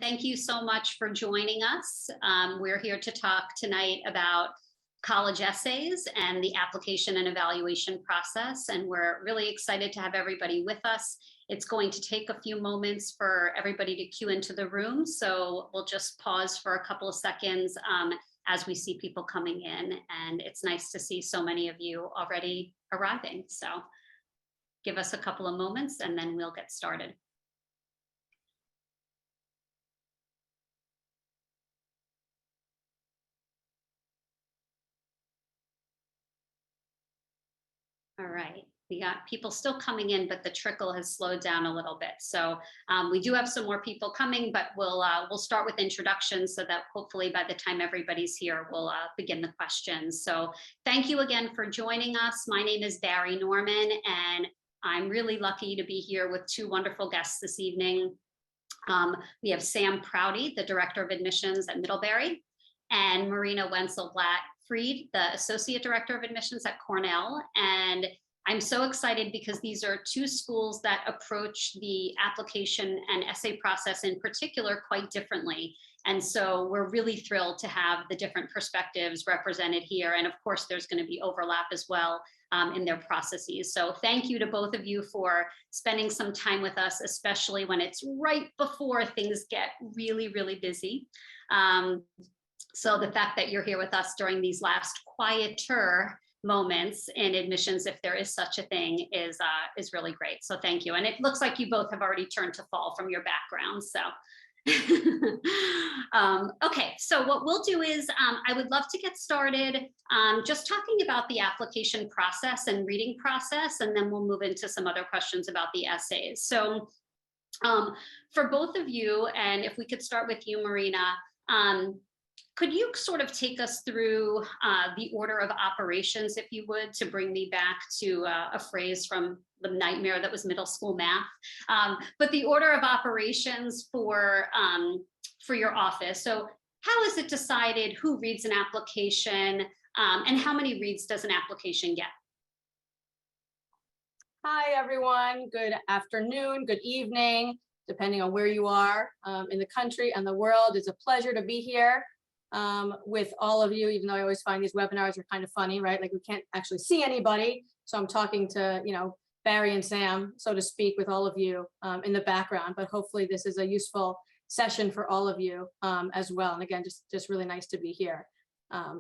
thank you so much for joining us. We're here to talk tonight about college essays and the application and evaluation process, and we're really excited to have everybody with us. It's going to take a few moments for everybody to queue into the room, so we'll just pause for a couple of seconds as we see people coming in, and it's nice to see so many of you already arriving. So give us a couple of moments and then we'll get started. All right, we got people still coming in, but the trickle has slowed down a little bit. So we do have some more people coming, but we'll start with introductions so that hopefully by the time everybody's here, we'll begin the questions. So thank you again for joining us. My name is Barry Norman, and I'm really lucky to be here with two wonderful guests this evening. We have Sam Prouty, the Director of Admissions at Middlebury, and Marina Wencelblat Fried, the Associate Director of Admissions at Cornell. And I'm so excited because these are two schools that approach the application and essay process in particular quite differently. And so we're really thrilled to have the different perspectives represented here. And of course, there's going to be overlap as well in their processes. So thank you to both of you for spending some time with us, especially when it's right before things get really, really busy. So the fact that you're here with us during these last quieter moments in admissions, if there is such a thing, is really great. So thank you. And it looks like you both have already turned to fall from your backgrounds. So okay, so what we'll do is I would love to get started just talking about the application process and reading process, and then we'll move into some other questions about the essays. So for both of you, and if we could start with you, Marina, could you sort of take us through the order of operations, if you would, to bring me back to a phrase from the nightmare that was middle school math, but the order of operations for your office. So how is it decided who reads an application and how many reads does an application get? Hi, everyone. Good afternoon, good evening, depending on where you are in the country and the world. It's a pleasure to be here with all of you, even though I always find these webinars are kind of funny, right? Like we can't actually see anybody. So I'm talking to, Barry and Sam, so to speak, with all of you in the background, but hopefully this is a useful session for all of you as well. And again, just really nice to be here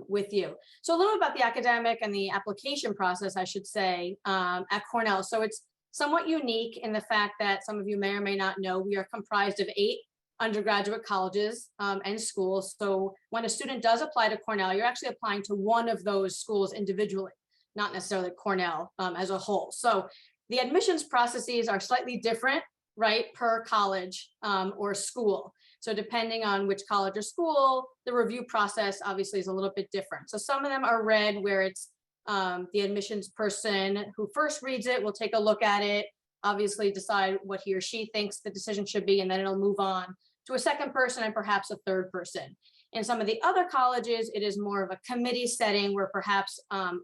with you. So a little bit about the academic and the application process, I should say, at Cornell. So it's somewhat unique in the fact that some of you may or may not know, we are comprised of 8 undergraduate colleges and schools. So when a student does apply to Cornell, you're actually applying to one of those schools individually, not necessarily Cornell as a whole. So the admissions processes are slightly different, right, per college or school. So depending on which college or school, the review process obviously is a little bit different. So some of them are read where it's the admissions person who first reads it will take a look at it, obviously decide what he or she thinks the decision should be, and then it'll move on to a second person and perhaps a third person. In some of the other colleges, it is more of a committee setting where perhaps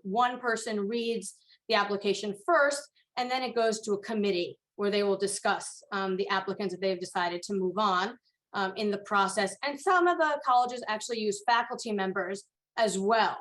one person reads the application first, and then it goes to a committee where they will discuss the applicants if they've decided to move on in the process. And some of the colleges actually use faculty members as well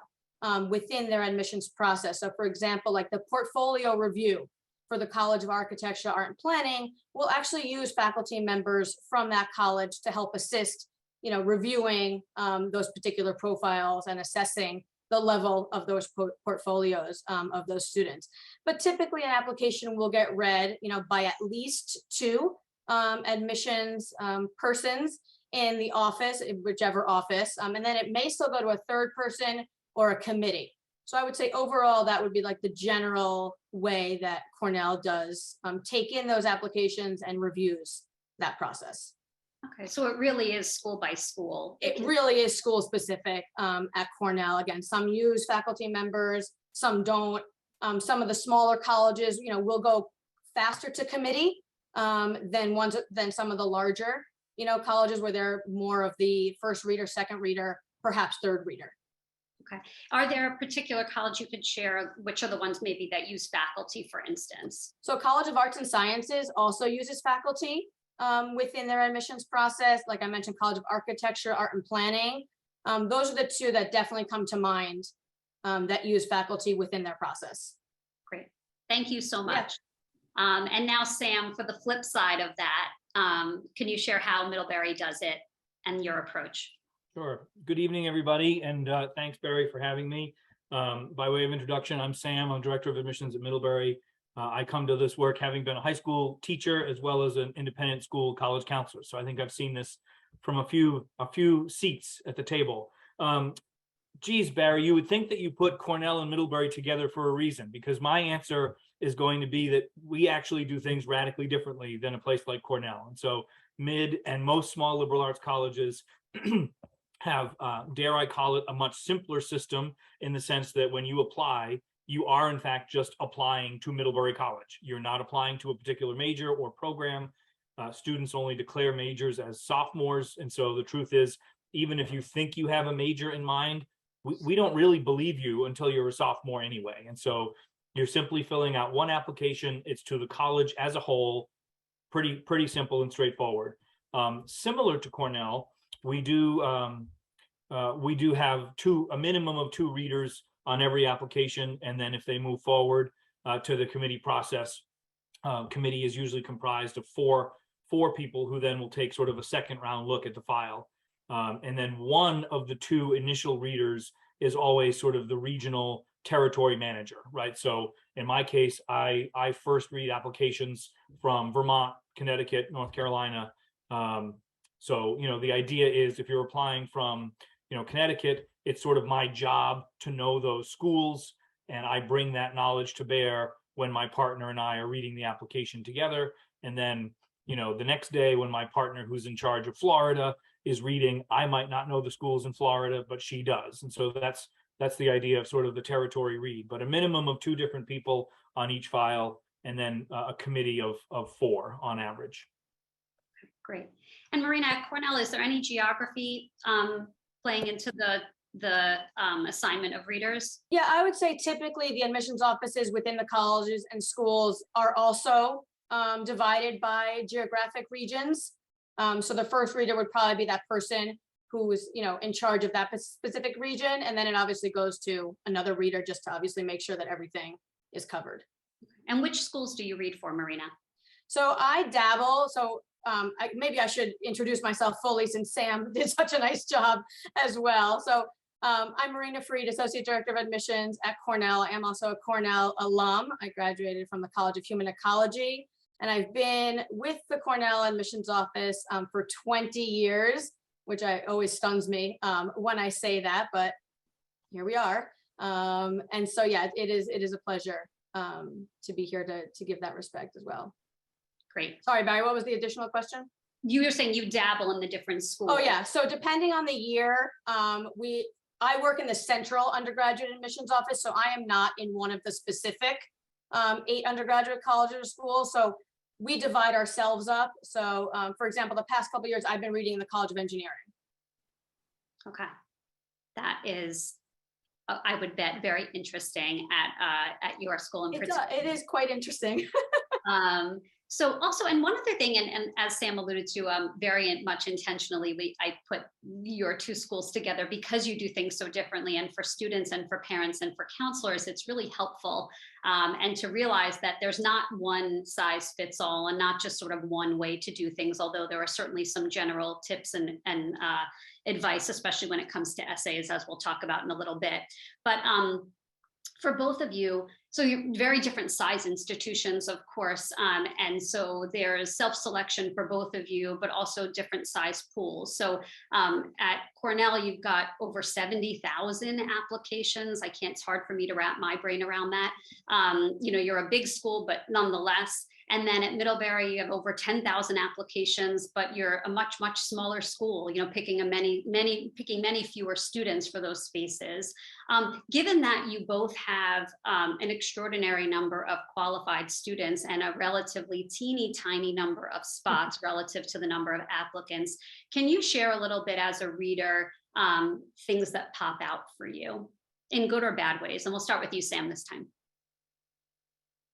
within their admissions process. So for example, like the portfolio review for the College of Architecture, Art and Planning will actually use faculty members from that college to help assist, reviewing those particular profiles and assessing the level of those portfolios of those students. But typically an application will get read, by at least 2 admissions persons in the office, whichever office, and then it may still go to a third person or a committee. So I would say overall, that would be like the general way that Cornell does take in those applications and reviews that process. Okay, so it really is school by school. It really is school specific at Cornell. Again, some use faculty members, some don't. Some of the smaller colleges, will go faster to committee than some of the larger, colleges where they're more of the first reader, second reader, perhaps third reader. Okay. Are there a particular college you could share? Which are the ones maybe that use faculty, for instance? So College of Arts and Sciences also uses faculty. within their admissions process. Like I mentioned, College of Architecture, Art and Planning. Those are the two that definitely come to mind that use faculty within their process. Great. Thank you so Yeah. much. And now, Sam, for the flip side of that, can you share how Middlebury does it and your approach? Sure. Good evening, everybody, and thanks, Barry, for having me. By way of introduction, I'm Sam. I'm Director of Admissions at Middlebury. I come to this work having been a high school teacher as well as an independent school college counselor. So I think I've seen this from a few seats at the table. Geez, Barry, you would think that you put Cornell and Middlebury together for a reason, because my answer is going to be that we actually do things radically differently than a place like Cornell. And so mid and most small liberal arts colleges have, dare I call it, a much simpler system in the sense that when you apply, you are in fact just applying to Middlebury College. You're not applying to a particular major or program. Students only declare majors as sophomores. And so the truth is, even if you think you have a major in mind, we don't really believe you until you're a sophomore anyway. And so you're simply filling out one application. It's to the college as a whole, pretty simple and straightforward. Similar to Cornell, we do have a minimum of 2 readers on every application, and then if they move forward to the committee process, committee is usually comprised of four people who then will take sort of a second round look at the file. And then one of the 2 initial readers is always sort of the regional territory manager, right? So in my case, I first read applications from Vermont, Connecticut, North Carolina. So, the idea is if you're applying from, Connecticut, it's sort of my job to know those schools, and I bring that knowledge to bear when my partner and I are reading the application together. And then, the next day when my partner who's in charge of Florida is reading, I might not know the schools in Florida, but she does. And so that's the idea of sort of the territory read, but a minimum of 2 different people on each file, and then a committee of 4 on average. Great. And Marina, at Cornell, is there any geography playing into the assignment of readers? Yeah, I would say typically the admissions offices within the colleges and schools are also divided by geographic regions. So the first reader would probably be that person who is, in charge of that specific region. And then it obviously goes to another reader just to obviously make sure that everything is covered. And which schools do you read for, Marina? So I dabble. So maybe I should introduce myself fully since Sam did such a nice job as well. So I'm Marina Fried, Associate Director of Admissions at Cornell. I am also a Cornell alum. I graduated from the College of Human Ecology, and I've been with the Cornell admissions office for 20 years, which always stuns me when I say that, but here we are. And so, yeah, it is a pleasure to be here to give that respect as well. Great. Sorry, Barry, what was the additional question? You were saying you dabble in the different schools. Oh, yeah. So depending on the year, I work in the central undergraduate admissions office, so I am not in one of the specific 8 undergraduate colleges or schools. So we divide ourselves up. So for example, the past couple of years, I've been reading in the College of Engineering. Okay. That is, I would bet, very interesting at your school in particular. It is quite interesting. So also, and one other thing, and as Sam alluded to, very much intentionally, I put your 2 schools together because you do things so differently. And for students and for parents and for counselors, it's really helpful. And to realize that there's not one size fits all and not just sort of one way to do things, although there are certainly some general tips and advice, especially when it comes to essays, as we'll talk about in a little bit. But for both of you, so you're very different size institutions, of course, and so there's self-selection for both of you, but also different size pools. So at Cornell, you've got over 70,000 applications. It's hard for me to wrap my brain around that. You're a big school, but nonetheless. And then at Middlebury, you have over 10,000 applications, but you're a much, much smaller school, picking many fewer students for those spaces. Given that you both have an extraordinary number of qualified students and a relatively teeny tiny number of spots relative to the number of applicants, can you share a little bit as a reader, things that pop out for you in good or bad ways? And we'll start with you, Sam, this time.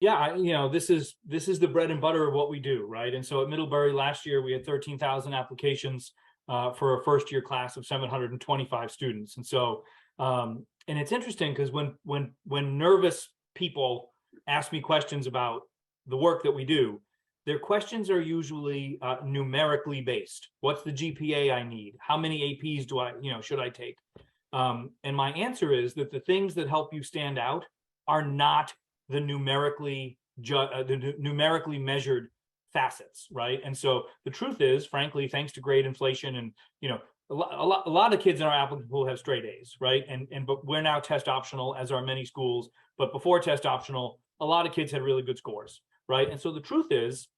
Yeah, this is the bread and butter of what we do, right? And so at Middlebury last year, we had 13,000 applications for a first year class of 725 students. And so, and it's interesting because when nervous people ask me questions about the work that we do, their questions are usually numerically based. What's the GPA I need? How many APs do I, should I take? And my answer is that the things that help you stand out are not the numerically measured facets, right? And so the truth is, frankly, thanks to grade inflation and a lot of kids in our applicant pool have straight A's, right? But we're now test optional, as are many schools. But before test optional, a lot of kids had really good scores, right? And so the truth is,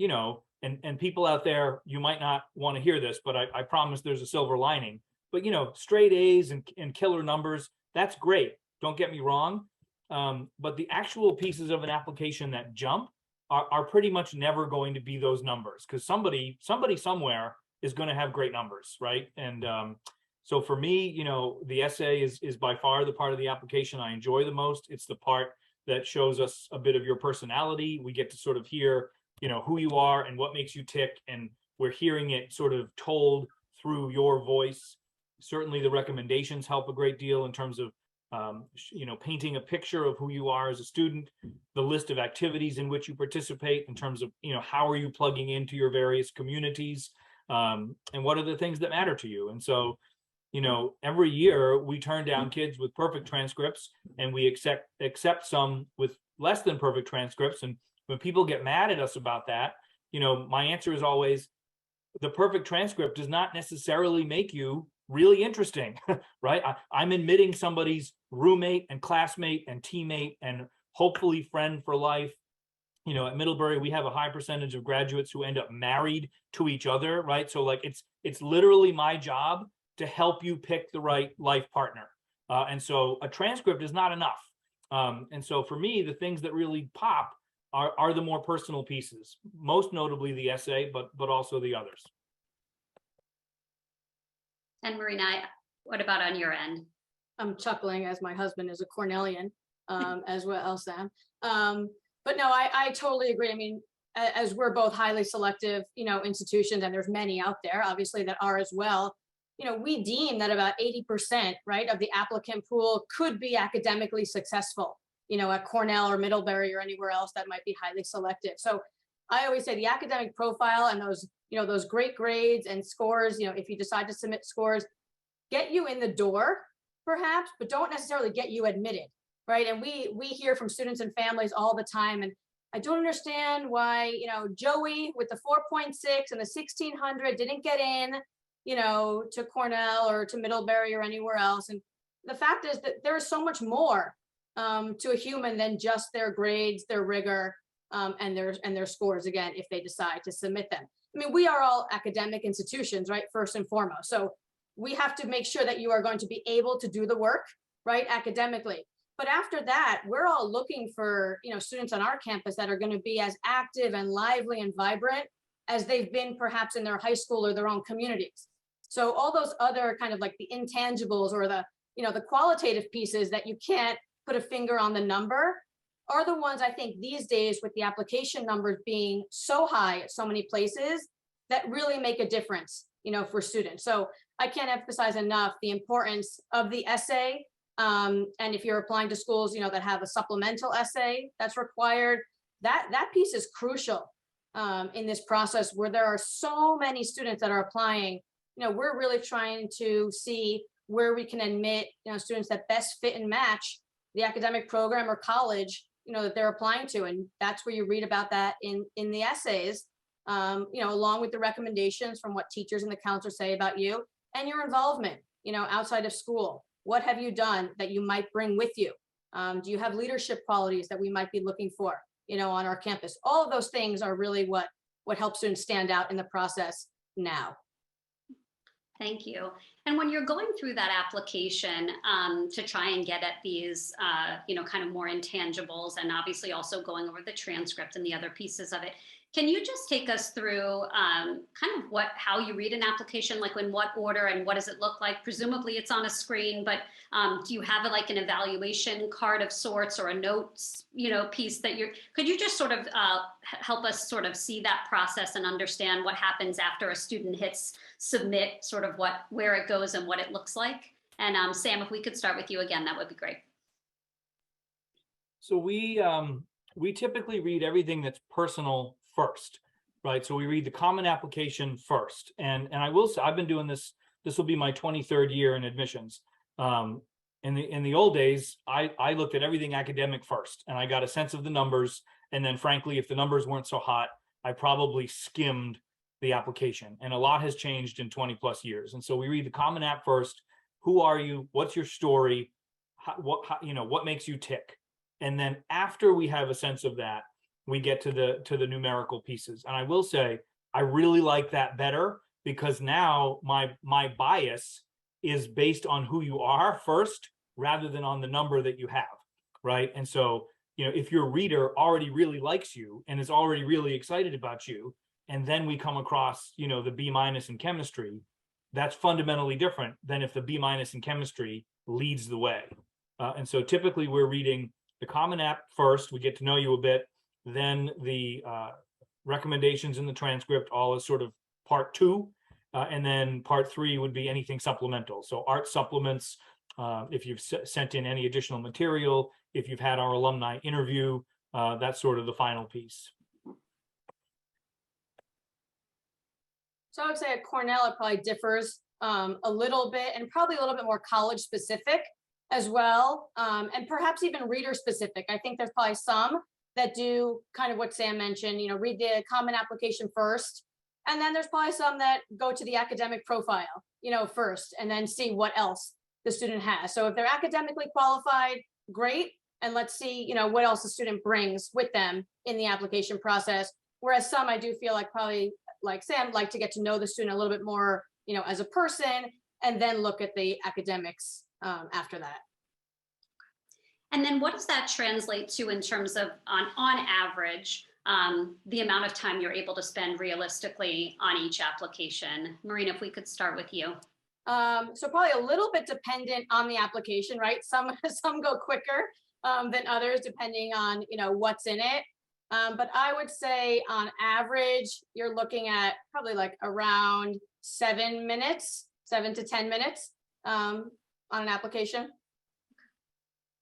and people out there, you might not want to hear this, but I promise there's a silver lining. But straight A's and killer numbers, that's great. Don't get me wrong. But the actual pieces of an application that jump are pretty much never going to be those numbers, because somebody somewhere is going to have great numbers, right? And so for me, the essay is by far the part of the application I enjoy the most. It's the part that shows us a bit of your personality. We get to sort of hear, who you are and what makes you tick, and we're hearing it sort of told through your voice. Certainly the recommendations help a great deal in terms of painting a picture of who you are as a student, the list of activities in which you participate in terms of, how are you plugging into your various communities, and what are the things that matter to you. And so, every year we turn down kids with perfect transcripts, and we accept some with less than perfect transcripts. And when people get mad at us about that, my answer is always, the perfect transcript does not necessarily make you really interesting, right? I'm admitting somebody's roommate and classmate and teammate and hopefully friend for life. At Middlebury, we have a high percentage of graduates who end up married to each other, right? So like it's literally my job to help you pick the right life partner. And so a transcript is not enough. And so for me, the things that really pop are the more personal pieces, most notably the essay, but also the others. And Marina, what about on your end? I'm chuckling as my husband is a Cornellian, as well, Sam. But no, I totally agree. I mean, as we're both highly selective, institutions, and there's many out there, obviously, that are as well. We deem that about 80%, right, of the applicant pool could be academically successful, at Cornell or Middlebury or anywhere else that might be highly selective. So I always say the academic profile and those great grades and scores, if you decide to submit scores, get you in the door, perhaps, but don't necessarily get you admitted, right? And we hear from students and families all the time, and I don't understand why, Joey with the 4.6 and the 1600 didn't get in, to Cornell or to Middlebury or anywhere else. And the fact is that there is so much more to a human than just their grades, their rigor, and their scores, again, if they decide to submit them. I mean, we are all academic institutions, right? First and foremost. So we have to make sure that you are going to be able to do the work, right? Academically. But after that, we're all looking for, students on our campus that are going to be as active and lively and vibrant as they've been perhaps in their high school or their own communities. So all those other kind of like the intangibles or the qualitative pieces that you can't put a finger on the number are the ones I think these days, with the application numbers being so high at so many places, that really make a difference, for students. So I can't emphasize enough the importance of the essay. And if you're applying to schools, that have a supplemental essay that's required, that piece is crucial in this process where there are so many students that are applying. We're really trying to see where we can admit, students that best fit and match the academic program or college, that they're applying to. And that's where you read about that in the essays, along with the recommendations from what teachers and the counselors say about you and your involvement, outside of school. What have you done that you might bring with you? Do you have leadership qualities that we might be looking for, on our campus? All of those things are really what helps students stand out in the process now. Thank you. And when you're going through that application to try and get at these, kind of more intangibles, and obviously also going over the transcript and the other pieces of it, Can you just take us through kind of how you read an application, like in what order and what does it look like? Presumably it's on a screen, but do you have like an evaluation card of sorts or a notes, piece that could you just sort of help us sort of see that process and understand what happens after a student hits submit, sort of where it goes and what it looks like? And Sam, if we could start with you again, that would be great. So we typically read everything that's personal first, right? So we read the common application first. And I will say, I've been doing this will be my 23rd year in admissions. In the old days, I looked at everything academic first, and I got a sense of the numbers. And then frankly, if the numbers weren't so hot, I probably skimmed the application. And a lot has changed in 20 plus years. And so we read the common app first. Who are you? What's your story? What makes you tick? And then after we have a sense of that, we get to the numerical pieces. And I will say, I really like that better, because now my bias is based on who you are first, rather than on the number that you have, right? And so, if your reader already really likes you and is already really excited about you, and then we come across, the B- in chemistry, that's fundamentally different than if the B- in chemistry leads the way. And so typically we're reading the common app first, we get to know you a bit, then the recommendations in the transcript, all is sort of part 2, and then part 3 would be anything supplemental. So art supplements, if you've sent in any additional material, if you've had our alumni interview, that's sort of the final piece. So I would say at Cornell, it probably differs a little bit, and probably a little bit more college specific as well, and perhaps even reader specific. I think there's probably some that do kind of what Sam mentioned, read the common application first, and then there's probably some that go to the academic profile, first, and then see what else the student has. So if they're academically qualified, great, and let's see, what else the student brings with them in the application process. Whereas some, I do feel like probably like Sam, like to get to know the student a little bit more, as a person, and then look at the academics after that. And then what does that translate to in terms of, on average, the amount of time you're able to spend realistically on each application? Marina, if we could start with you. So probably a little bit dependent on the application, right? Some go quicker than others, depending on, what's in it. But I would say on average, you're looking at probably like around 7 to 10 minutes on an application.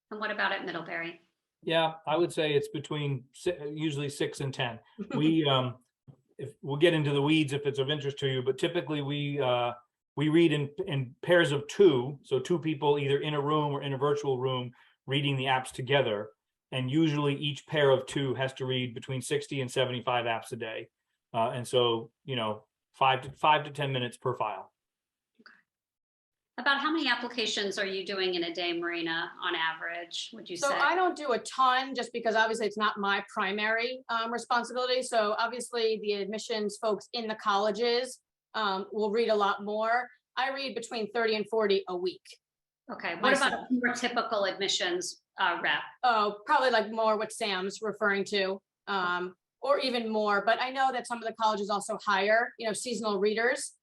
And what about at Middlebury? Yeah, I would say it's between usually 6 and 10. We if we'll get into the weeds if it's of interest to you, but typically we read in pairs of 2, so 2 people either in a room or in a virtual room reading the apps together. And usually each pair of 2 has to read between 60 and 75 apps a day. And so, 5 to 10 minutes per file. About how many applications are you doing in a day, Marina, on average, would you say? So I don't do a ton, just because obviously it's not my primary responsibility. So obviously the admissions folks in the colleges will read a lot more. I read between 30 and 40 a week. Okay, what about a more typical admissions rep? Oh, probably like more what Sam's referring to, or even more. But I know that some of the colleges also hire, seasonal readers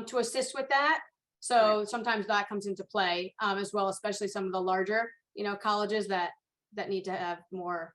to assist with that. So sometimes that comes into play as well, especially some of the larger, colleges that need to have more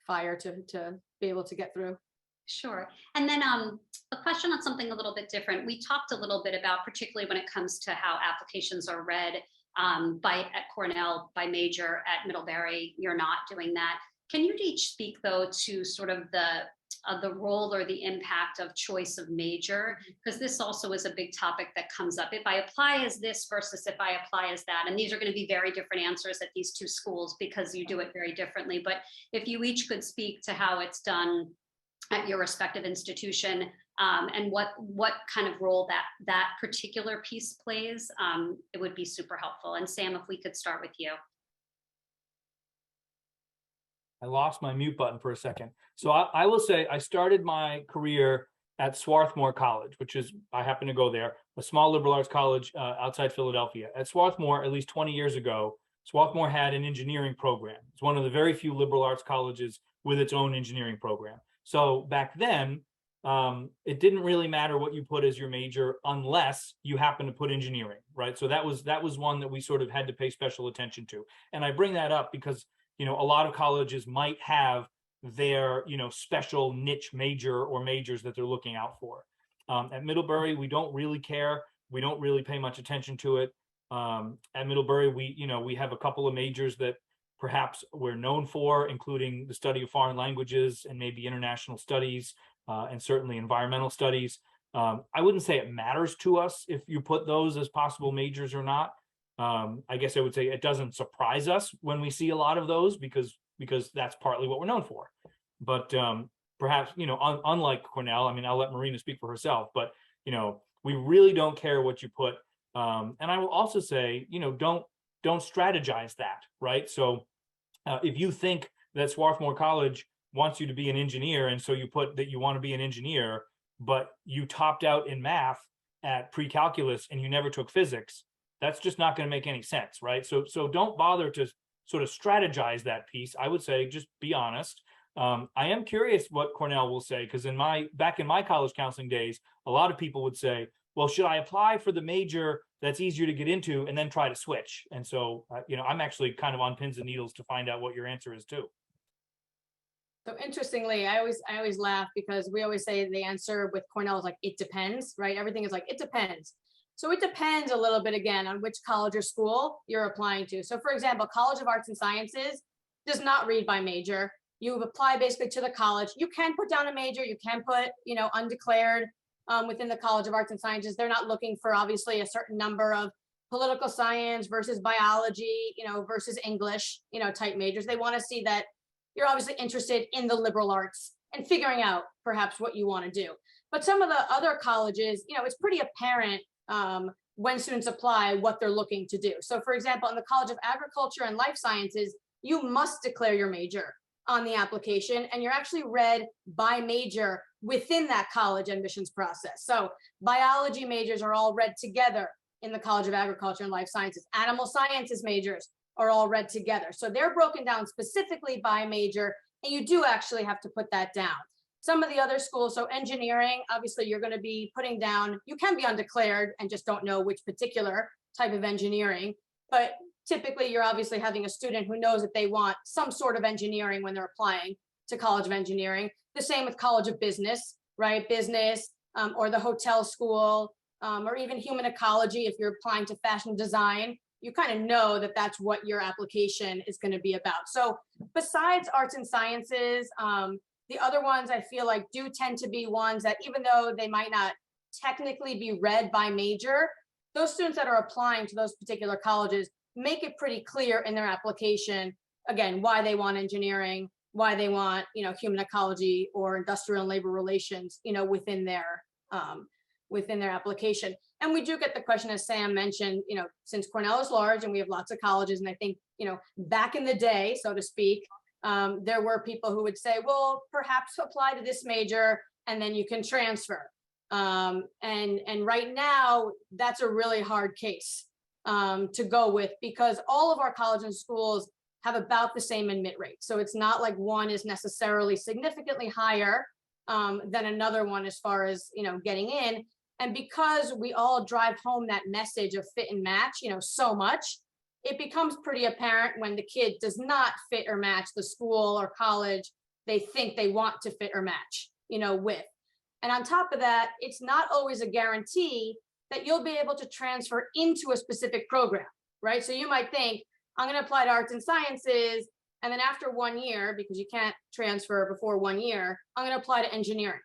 fire to be able to get through. Sure. And then a question on something a little bit different. We talked a little bit about, particularly when it comes to how applications are read at Cornell by major. At Middlebury, you're not doing that. Can you each speak though to sort of the role or the impact of choice of major? Because this also is a big topic that comes up. If I apply as this versus if I apply as that, and these are going to be very different answers at these 2 schools because you do it very differently. But if you each could speak to how it's done at your respective institution and what kind of role that particular piece plays, it would be super helpful. And Sam, if we could start with you. I lost my mute button for a second. So I will say I started my career at Swarthmore College, which is, I happen to go there, a small liberal arts college outside Philadelphia. At Swarthmore, at least 20 years ago, Swarthmore had an engineering program. It's one of the very few liberal arts colleges with its own engineering program. So back then, it didn't really matter what you put as your major unless you happen to put engineering, right? So that was one that we sort of had to pay special attention to. And I bring that up because, a lot of colleges might have their, special niche major or majors that they're looking out for. At Middlebury, we don't really care. We don't really pay much attention to it. At Middlebury, we have a couple of majors that perhaps we're known for, including the study of foreign languages and maybe international studies, and certainly environmental studies. I wouldn't say it matters to us if you put those as possible majors or not. I guess I would say it doesn't surprise us when we see a lot of those because that's partly what we're known for. But perhaps, unlike Cornell, I mean, I'll let Marina speak for herself, but, we really don't care what you put. And I will also say, don't strategize that, right? So if you think that Swarthmore College wants you to be an engineer, and so you put that you want to be an engineer, but you topped out in math at pre-calculus and you never took physics, that's just not going to make any sense, right? So don't bother to sort of strategize that piece. I would say just be honest. I am curious what Cornell will say, because back in my college counseling days, a lot of people would say, well, should I apply for the major that's easier to get into and then try to switch? And so, I'm actually kind of on pins and needles to find out what your answer is too. So interestingly, I always laugh because we always say the answer with Cornell is like, it depends, right? Everything is like, it depends. So it depends a little bit, again, on which college or school you're applying to. So for example, College of Arts and Sciences does not read by major. You apply basically to the college. You can put down a major, you can put, undeclared within the College of Arts and Sciences. They're not looking for obviously a certain number of political science versus biology, versus English, type majors. They want to see that you're obviously interested in the liberal arts and figuring out perhaps what you want to do. But some of the other colleges, it's pretty apparent when students apply what they're looking to do. So for example, in the College of Agriculture and Life Sciences, you must declare your major on the application, and you're actually read by major within that college admissions process. So biology majors are all read together in the College of Agriculture and Life Sciences. Animal sciences majors are all read together. So they're broken down specifically by major, and you do actually have to put that down. Some of the other schools, so engineering, obviously you're going to be putting down, you can be undeclared and just don't know which particular type of engineering, but typically you're obviously having a student who knows that they want some sort of engineering when they're applying to College of Engineering. The same with College of Business, right? Business, or the hotel school, or even human ecology. If you're applying to fashion design, you kind of know that that's what your application is going to be about. So besides arts and sciences, the other ones I feel like do tend to be ones that, even though they might not technically be read by major, those students that are applying to those particular colleges make it pretty clear in their application, again, why they want engineering, why they want, human ecology or industrial and labor relations, within their application. And we do get the question, as Sam mentioned, since Cornell is large and we have lots of colleges, and I think, back in the day, so to speak, there were people who would say, well, perhaps apply to this major and then you can transfer. And right now, that's a really hard case to go with, because all of our colleges and schools have about the same admit rate. So it's not like one is necessarily significantly higher than another one as far as, getting in. And because we all drive home that message of fit and match, so much, it becomes pretty apparent when the kid does not fit or match the school or college they think they want to fit or match, with. And on top of that, it's not always a guarantee that you'll be able to transfer into a specific program, right? So you might think, I'm going to apply to arts and sciences, and then after 1 year, because you can't transfer before 1 year, I'm going to apply to engineering.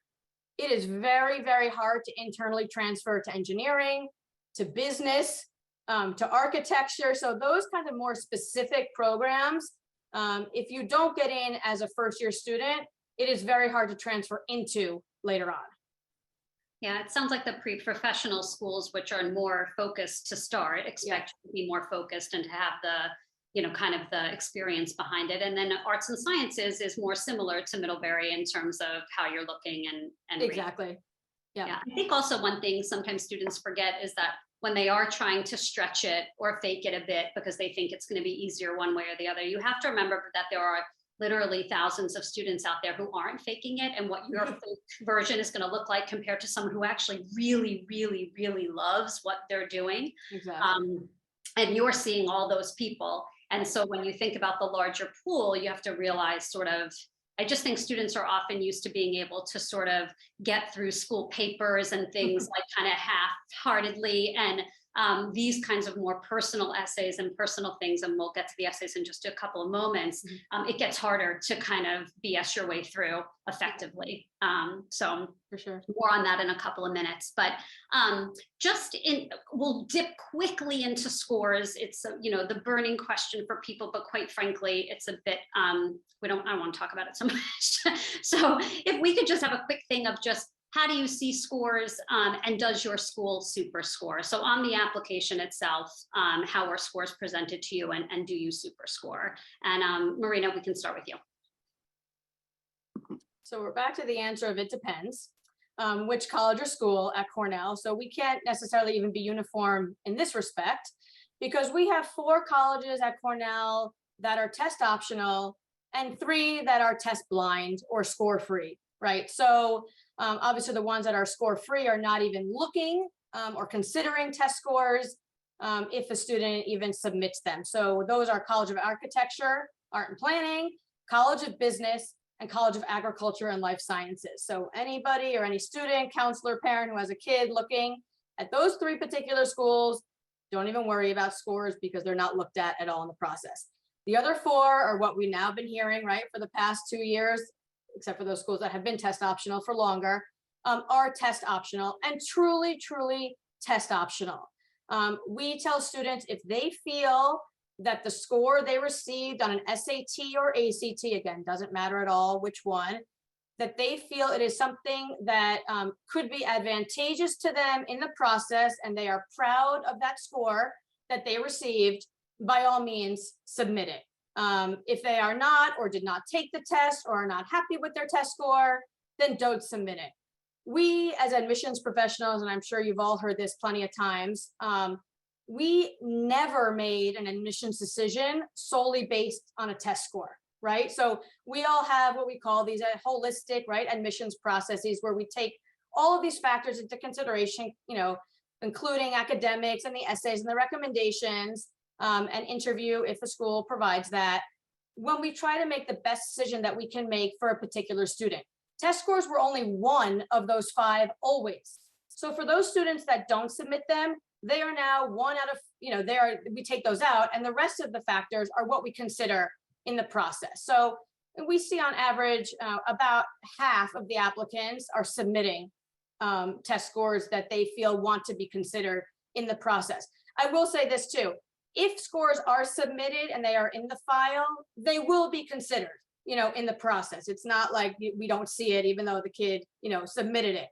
It is very, very hard to internally transfer to engineering, to business, to architecture. So those kind of more specific programs, if you don't get in as a first-year student, it is very hard to transfer into later on. Yeah, it sounds like the pre-professional schools, which are more focused to start, expect you to be more focused and to have the, kind of the experience behind it. And then arts and sciences is more similar to Middlebury in terms of how you're looking and exactly. Yeah. I think also one thing sometimes students forget is that when they are trying to stretch it or fake it a bit because they think it's going to be easier one way or the other, you have to remember that there are literally thousands of students out there who aren't faking it, and what your fake version is going to look like compared to someone who actually really, really, really loves what they're doing. Exactly. And you're seeing all those people. And so when you think about the larger pool, you have to realize sort of, I just think students are often used to being able to sort of get through school papers and things like kind of half-heartedly, and these kinds of more personal essays and personal things, and we'll get to the essays in just a couple of moments, it gets harder to kind of BS your way through effectively. So For sure. more on that in a couple of minutes, but we'll dip quickly into scores. It's the burning question for people, but quite frankly, it's a bit, I don't want to talk about it so much. So if we could just have a quick thing of just, how do you see scores, and does your school super score? So on the application itself, how are scores presented to you, and do you super score? And Marina, we can start with you. So we're back to the answer of it depends which college or school at Cornell. So we can't necessarily even be uniform in this respect, because we have 4 colleges at Cornell that are test optional and 3 that are test blind or score free, right? So obviously the ones that are score free are not even looking or considering test scores if a student even submits them. So those are College of Architecture, Art and Planning, College of Business, and College of Agriculture and Life Sciences. So anybody or any student, counselor, parent who has a kid looking at those 3 particular schools, don't even worry about scores, because they're not looked at all in the process. The other 4 are what we've now been hearing, right, for the past 2 years, except for those schools that have been test optional for longer, are test optional, and truly, truly test optional. We tell students, if they feel that the score they received on an SAT or ACT, again, doesn't matter at all which one, that they feel it is something that could be advantageous to them in the process, and they are proud of that score that they received, by all means, submit it. If they are not, or did not take the test, or are not happy with their test score, then don't submit it. We, as admissions professionals, and I'm sure you've all heard this plenty of times, we never made an admissions decision solely based on a test score, right? So we all have what we call these holistic, right, admissions processes, where we take all of these factors into consideration, including academics and the essays and the recommendations, and interview if a school provides that, when we try to make the best decision that we can make for a particular student. Test scores were only one of those 5 always. So for those students that don't submit them, they are now 1 out of, we take those out, and the rest of the factors are what we consider in the process. So we see on average about half of the applicants are submitting test scores that they feel want to be considered in the process. I will say this too, if scores are submitted and they are in the file, they will be considered, in the process. It's not like we don't see it, even though the kid, submitted it.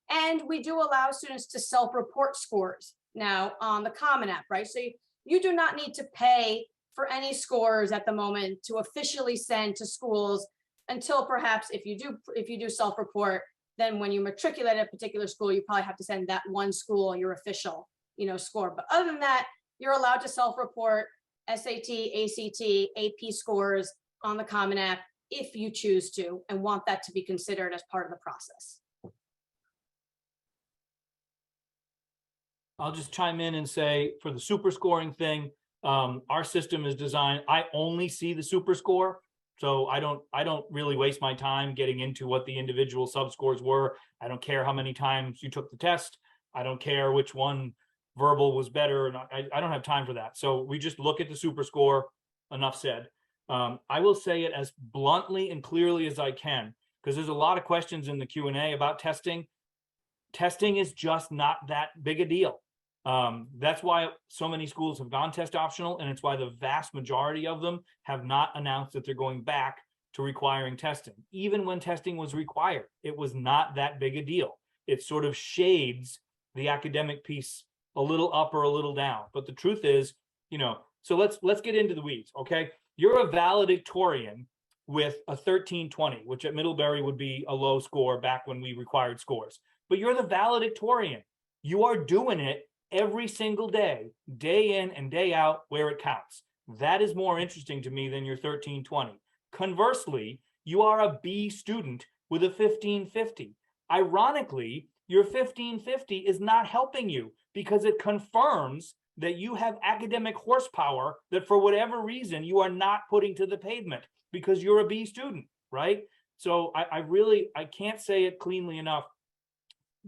And we do allow students to self-report scores now on the Common App, right? So you do not need to pay for any scores at the moment to officially send to schools until perhaps if you do self-report, then when you matriculate at a particular school, you probably have to send that one school your official, score. But other than that, you're allowed to self-report SAT, ACT, AP scores on the Common App if you choose to and want that to be considered as part of the process. I'll just chime in and say, for the super scoring thing, our system is designed, I only see the super score. So I don't really waste my time getting into what the individual subscores were. I don't care how many times you took the test. I don't care which one verbal was better or not. I don't have time for that. So we just look at the super score. Enough said. I will say it as bluntly and clearly as I can, because there's a lot of questions in the Q&A about testing. Testing is just not that big a deal. That's why so many schools have gone test optional, and it's why the vast majority of them have not announced that they're going back to requiring testing. Even when testing was required, it was not that big a deal. It sort of shades the academic piece a little up or a little down. But the truth is, so let's get into the weeds, okay? You're a valedictorian with a 1320, which at Middlebury would be a low score back when we required scores. But you're the valedictorian. You are doing it every single day, day in and day out, where it counts. That is more interesting to me than your 1320, Conversely, you are a B student with a 1550. Ironically, your 1550 is not helping you because it confirms that you have academic horsepower that for whatever reason you are not putting to the pavement because you're a B student, right? So I can't say it cleanly enough.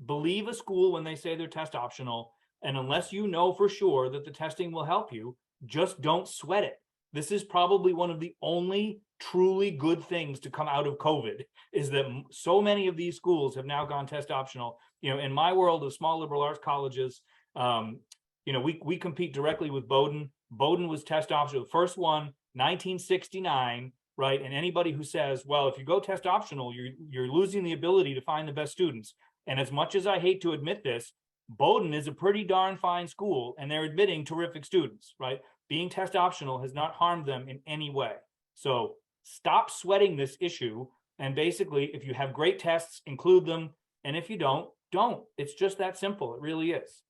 Believe a school when they say they're test optional, and unless you know for sure that the testing will help you, just don't sweat it. This is probably one of the only truly good things to come out of COVID, is that so many of these schools have now gone test optional. You know, in my world of small liberal arts colleges, you know, we compete directly with Bowdoin. Bowdoin was test optional, the first one, 1969, right? And anybody who says, well, if you go test optional, you're losing the ability to find the best students. And as much as I hate to admit this, Bowdoin is a pretty darn fine school, and they're admitting terrific students, right? Being test optional has not harmed them in any way. So stop sweating this issue. And basically, if you have great tests, include them. And if you don't. It's just that simple. It really is.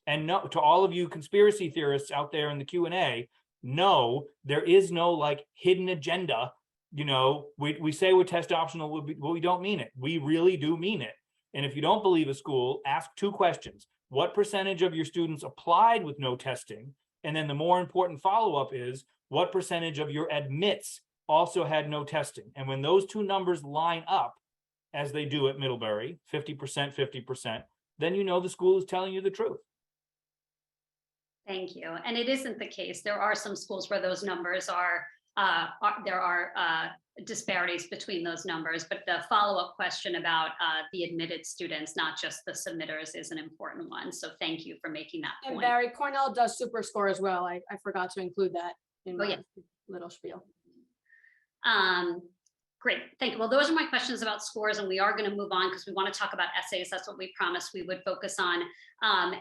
And no, to all of you conspiracy theorists out there in the Q&A, no, there is no like hidden agenda. You know, we say we're test optional, but we don't mean it. We really do mean it. And if you don't believe a school, ask two questions. What percentage of your students applied with no testing? And then the more important follow-up is, what percentage of your admits also had no testing? And when those two numbers line up, as they do at Middlebury, 50%, 50%, then you know the school is telling you the truth. Thank you. And it isn't the case. There are some schools where those numbers are there are disparities between those numbers, but the follow-up question about the admitted students, not just the submitters, is an important one. So thank you for making that point. And Barry, Cornell does super score as well. I forgot to include that in my little spiel. Great, thank you. Well, those are my questions about scores, and we are going to move on because we want to talk about essays. That's what we promised we would focus on.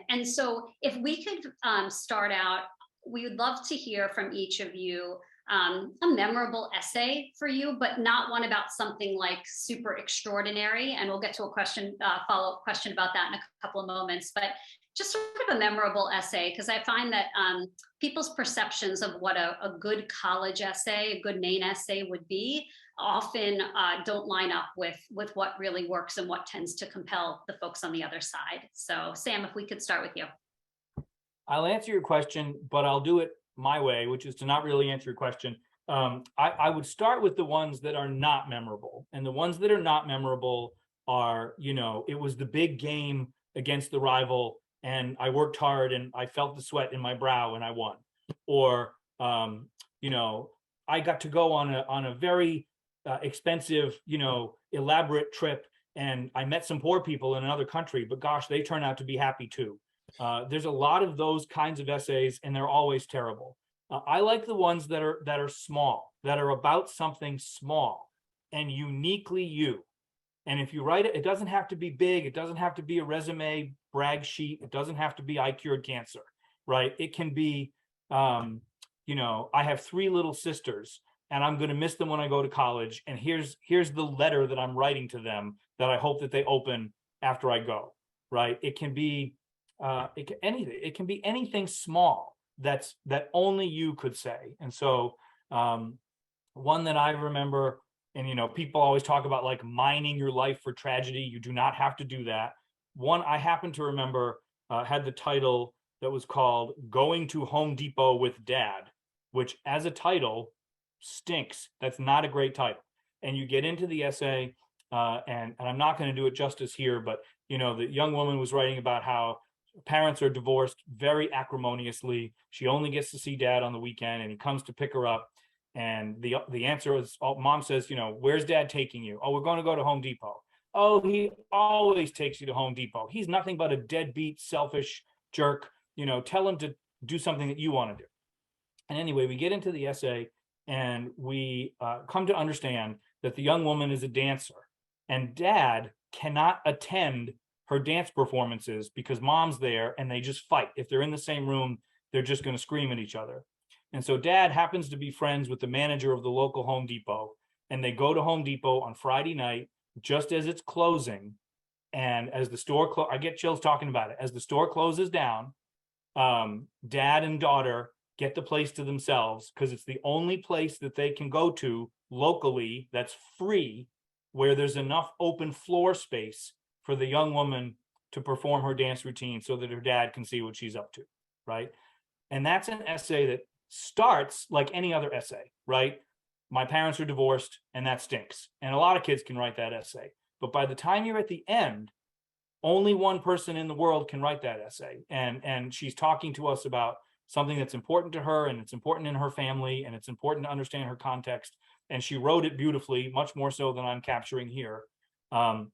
And so if we could start out, we would love to hear from each of you a memorable essay for you, but not one about something like super extraordinary. And we'll get to a question, follow-up question about that in a couple of moments, but just sort of a memorable essay, because I find that people's perceptions of what a good college essay, a good main essay would be, often don't line up with what really works and what tends to compel the folks on the other side. So Sam, if we could start with you. I'll answer your question, but I'll do it my way, which is to not really answer your question. I would start with the ones that are not memorable. And the ones that are not memorable are, you know, it was the big game against the rival, and I worked hard and I felt the sweat in my brow and I won. Or, you know, I got to go on a very expensive, you know, elaborate trip, and I met some poor people in another country, but gosh, they turn out to be happy too. There's a lot of those kinds of essays, and they're always terrible. I like the ones that are small, that are about something small and uniquely you. And if you write it, it doesn't have to be big. It doesn't have to be a resume brag sheet. It doesn't have to be I cured cancer, right? It can be, you know, I have 3 little sisters and I'm going to miss them when I go to college. And here's the letter that I'm writing to them that I hope that they open after I go, right? It can be anything. It can be anything small that only you could say. And so one that I remember, and you know, people always talk about like mining your life for tragedy. You do not have to do that. One I happen to remember had the title that was called Going to Home Depot with Dad, which as a title stinks. That's not a great title. And you get into the essay, and I'm not going to do it justice here, but you know, the young woman was writing about how parents are divorced very acrimoniously. She only gets to see dad on the weekend, and he comes to pick her up. And the answer is, mom says, you know, where's dad taking you? Oh, we're going to go to Home Depot. Oh, he always takes you to Home Depot. He's nothing but a deadbeat, selfish jerk. You know, tell him to do something that you want to do. And anyway, we get into the essay, and we come to understand that the young woman is a dancer, and dad cannot attend her dance performances because mom's there, and they just fight. If they're in the same room, they're just going to scream at each other. And so dad happens to be friends with the manager of the local Home Depot, and they go to Home Depot on Friday night, just as it's closing. And as the store, I get chills talking about it. As the store closes down, dad and daughter get the place to themselves because it's the only place that they can go to locally that's free, where there's enough open floor space for the young woman to perform her dance routine so that her dad can see what she's up to, right? And that's an essay that starts like any other essay, right? My parents are divorced and that stinks. And a lot of kids can write that essay. But by the time you're at the end, only one person in the world can write that essay. And she's talking to us about something that's important to her, and it's important in her family, and it's important to understand her context. And she wrote it beautifully, much more so than I'm capturing here. I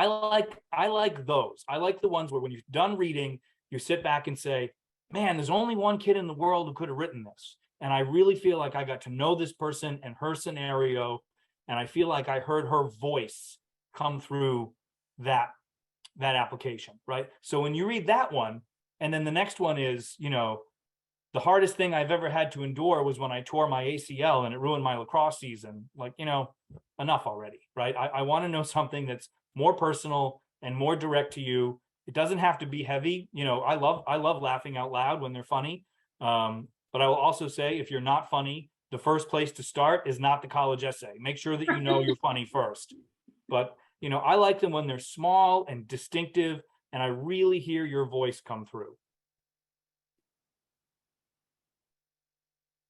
like those. I like the ones where when you're done reading, you sit back and say, man, there's only one kid in the world who could have written this. And I really feel like I got to know this person and her scenario. And I feel like I heard her voice come through that application, right? So when you read that one, and then the next one is, the hardest thing I've ever had to endure was when I tore my ACL and it ruined my lacrosse season. Like, enough already, right? I want to know something that's more personal and more direct to you. It doesn't have to be heavy. I love laughing out loud when they're funny. But I will also say, if you're not funny, the first place to start is not the college essay. Make sure that you're funny first. But, I like them when they're small and distinctive, and I really hear your voice come through.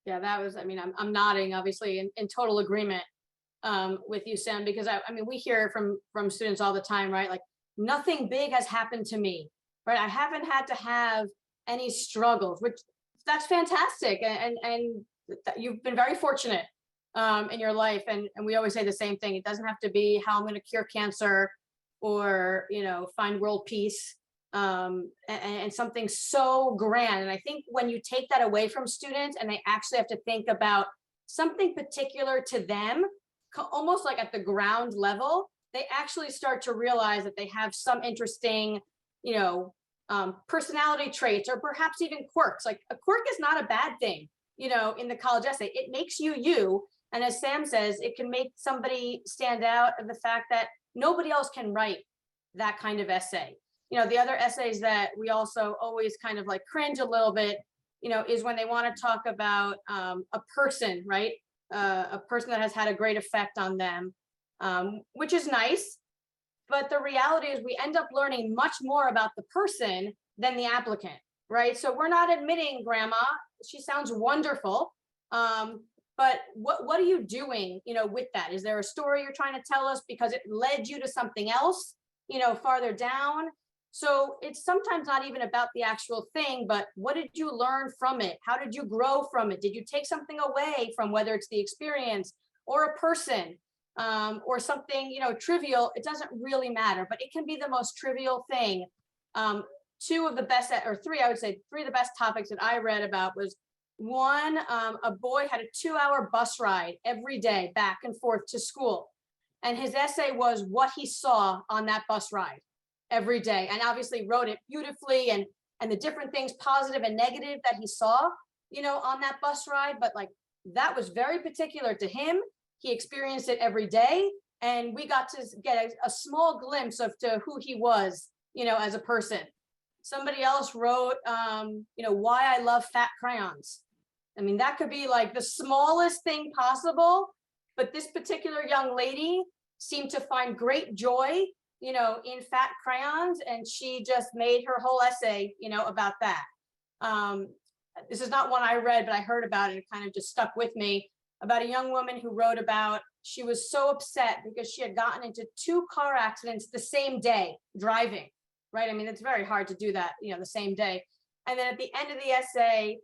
Yeah, that was, I'm nodding, obviously, in total agreement with you, Sam, because we hear from students all the time, right? Like, nothing big has happened to me, right? I haven't had to have any struggles, which that's fantastic. And you've been very fortunate in your life. And we always say the same thing. It doesn't have to be how I'm going to cure cancer or, find world peace and something so grand. And I think when you take that away from students and they actually have to think about something particular to them, almost like at the ground level, they actually start to realize that they have some interesting, personality traits, or perhaps even quirks. Like, a quirk is not a bad thing, in the college essay. It makes you you. And as Sam says, it can make somebody stand out of the fact that nobody else can write that kind of essay. The other essays that we also always kind of like cringe a little bit, is when they want to talk about a person, right? A person that has had a great effect on them, which is nice. But the reality is we end up learning much more about the person than the applicant, right? So we're not admitting grandma. She sounds wonderful. But what are you doing, with that? Is there a story you're trying to tell us because it led you to something else, farther down? So it's sometimes not even about the actual thing, but what did you learn from it? How did you grow from it? Did you take something away from, whether it's the experience or a person, or something, trivial? It doesn't really matter, but it can be the most trivial thing. Three of the best topics that I read about was one, a boy had a 2-hour bus ride every day back and forth to school. And his essay was what he saw on that bus ride every day, and obviously wrote it beautifully and the different things, positive and negative, that he saw, on that bus ride. But like, that was very particular to him. He experienced it every day, and we got to get a small glimpse of to who he was, as a person. Somebody else wrote, why I love fat crayons. That could be like the smallest thing possible, but this particular young lady seemed to find great joy, in fat crayons, and she just made her whole essay, about that. This is not one I read, but I heard about it. It kind of just stuck with me, about a young woman who wrote about, she was so upset because she had gotten into 2 car accidents the same day driving, right? It's very hard to do that, the same day. And then at the end of the essay,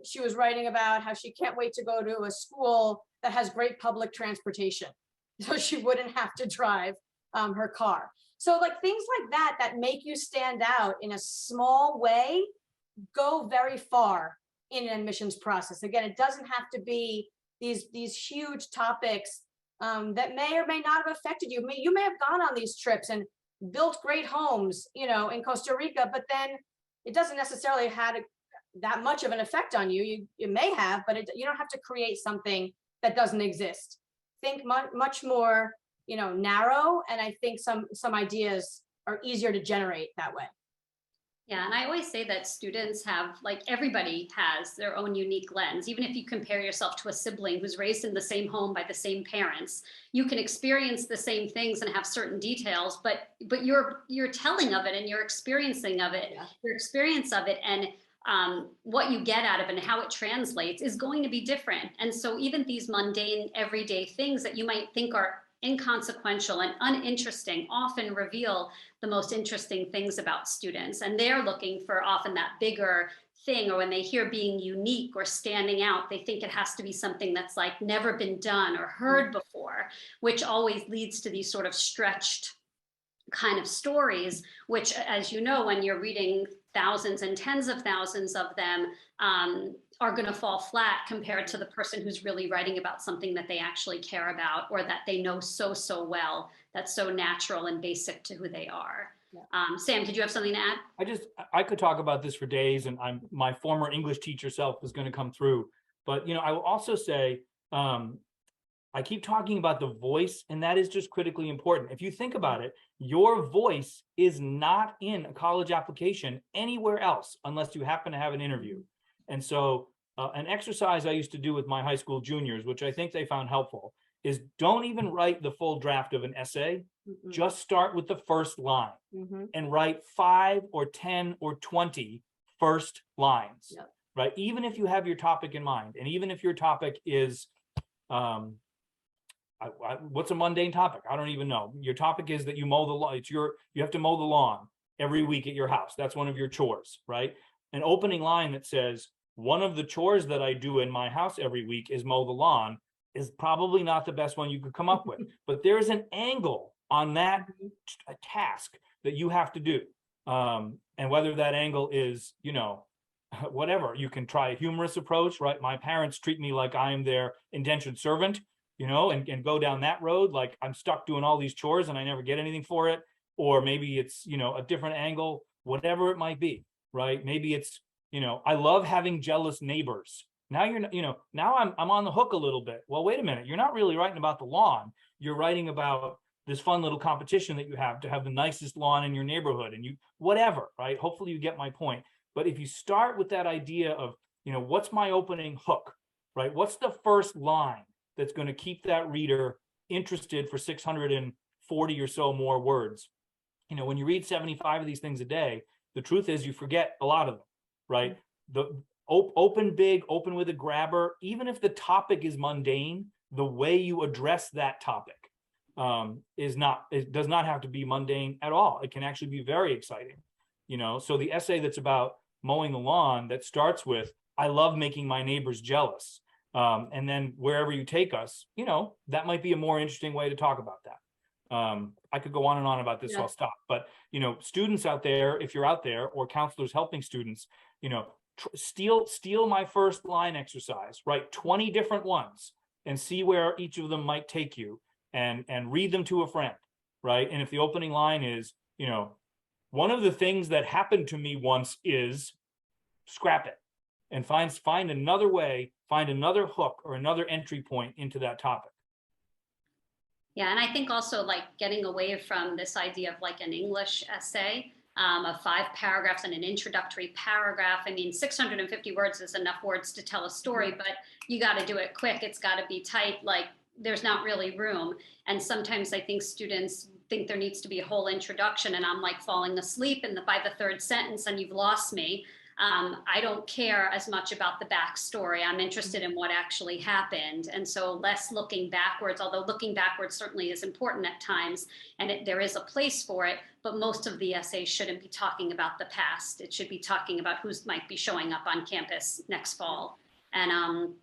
she was writing about how she can't wait to go to a school that has great public transportation, so she wouldn't have to drive her car. So like things like that make you stand out in a small way, go very far in an admissions process. Again, it doesn't have to be these huge topics that may or may not have affected you. You may have gone on these trips and built great homes, in Costa Rica, but then it doesn't necessarily have that much of an effect on you. You may have, but you don't have to create something that doesn't exist. Think much more, narrow, and I think some ideas are easier to generate that way. Yeah, and I always say that students have, like everybody has their own unique lens. Even if you compare yourself to a sibling who's raised in the same home by the same parents, you can experience the same things and have certain details, but your telling of it and your experiencing of it, Yeah. your experience of it, and what you get out of it and how it translates is going to be different. And so even these mundane, everyday things that you might think are inconsequential and uninteresting often reveal the most interesting things about students. And they're looking for often that bigger thing, or when they hear being unique or standing out, they think it has to be something that's like never been done or heard before, which always leads to these sort of stretched kind of stories, which, as you know, when you're reading thousands and tens of thousands of them, are going to fall flat compared to the person who's really writing about something that they actually care about, or that they know so well, that's so natural and basic to who they are. Yeah. Sam, did you have something to add? I could talk about this for days, and my former English teacher self is going to come through. But I will also say, I keep talking about the voice, and that is just critically important. If you think about it, your voice is not in a college application anywhere else unless you happen to have an interview. And so an exercise I used to do with my high school juniors, which I think they found helpful, is don't even write the full draft of an essay. Just start with the first line and write 5 or 10 or 20 first lines, right? Even if you have your topic in mind, and even if your topic is, what's a mundane topic? I don't even know. Your topic is that you mow the lawn. You have to mow the lawn every week at your house. That's one of your chores, right? An opening line that says, one of the chores that I do in my house every week is mow the lawn, is probably not the best one you could come up with. But there's an angle on that task that you have to do. And whether that angle is, whatever, you can try a humorous approach, right? My parents treat me like I am their indentured servant, and go down that road. Like I'm stuck doing all these chores and I never get anything for it. Or maybe it's, a different angle, whatever it might be, right? Maybe it's, I love having jealous neighbors. Now now I'm on the hook a little bit. Well, wait a minute. You're not really writing about the lawn. You're writing about this fun little competition that you have to have the nicest lawn in your neighborhood, and whatever, right? Hopefully you get my point. But if you start with that idea of, what's my opening hook, right? What's the first line that's going to keep that reader interested for 640 or so more words? When you read 75 of these things a day, the truth is you forget a lot of them, right? The open big, open with a grabber. Even if the topic is mundane, the way you address that topic it does not have to be mundane at all. It can actually be very exciting. So the essay that's about mowing the lawn that starts with, I love making my neighbors jealous. And then wherever you take us, that might be a more interesting way to talk about that. I could go on and on about this, so I'll stop. But, students out there, if you're out there, or counselors helping students, steal my first line exercise, write 20 different ones and see where each of them might take you, and read them to a friend, right? And if the opening line is, one of the things that happened to me once is, scrap it and find another way, find another hook or another entry point into that topic. Yeah, and I think also like getting away from this idea of like an English essay of 5 paragraphs and an introductory paragraph. I mean, 650 words is enough words to tell a story, but you got to do it quick. It's got to be tight. Like there's not really room. And sometimes I think students think there needs to be a whole introduction, and I'm like falling asleep by the 3rd sentence, and you've lost me. I don't care as much about the backstory. I'm interested in what actually happened. And so less looking backwards, although looking backwards certainly is important at times, and there is a place for it, but most of the essays shouldn't be talking about the past. It should be talking about who might be showing up on campus next fall. And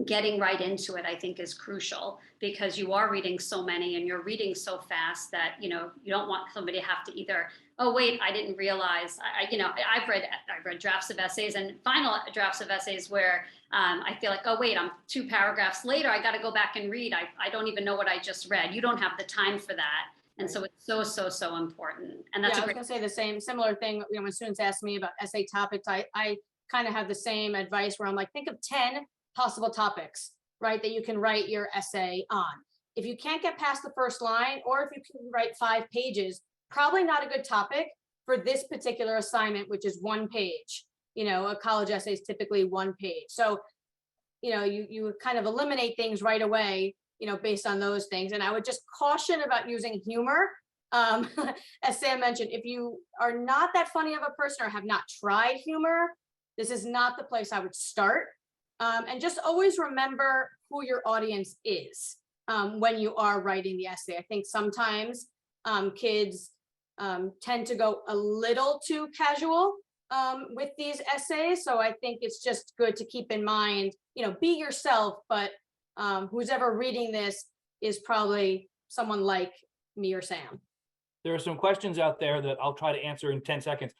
getting right into it, I think, is crucial, because you are reading so many and you're reading so fast that, you don't want somebody to have to either, oh, wait, I didn't realize, I've read drafts of essays and final drafts of essays where I feel like, oh, wait, I'm 2 paragraphs later, I got to go back and read. I don't even know what I just read. You don't have the time for that. And so it's so important. And that's I was going to say the similar thing. When students ask me about essay topics, I kind of have the same advice where I'm like, think of 10 possible topics, right, that you can write your essay on. If you can't get past the first line, or if you can write 5 pages, probably not a good topic. for this particular assignment, which is 1 page. A college essay is typically 1 page. So, you kind of eliminate things right away, based on those things. And I would just caution about using humor. As Sam mentioned, if you are not that funny of a person or have not tried humor, this is not the place I would start. And just always remember who your audience is when you are writing the essay. I think sometimes kids tend to go a little too casual with these essays. So I think it's just good to keep in mind, be yourself, but who's ever reading this is probably someone like me or Sam. There are some questions out there that I'll try to answer in 10 seconds.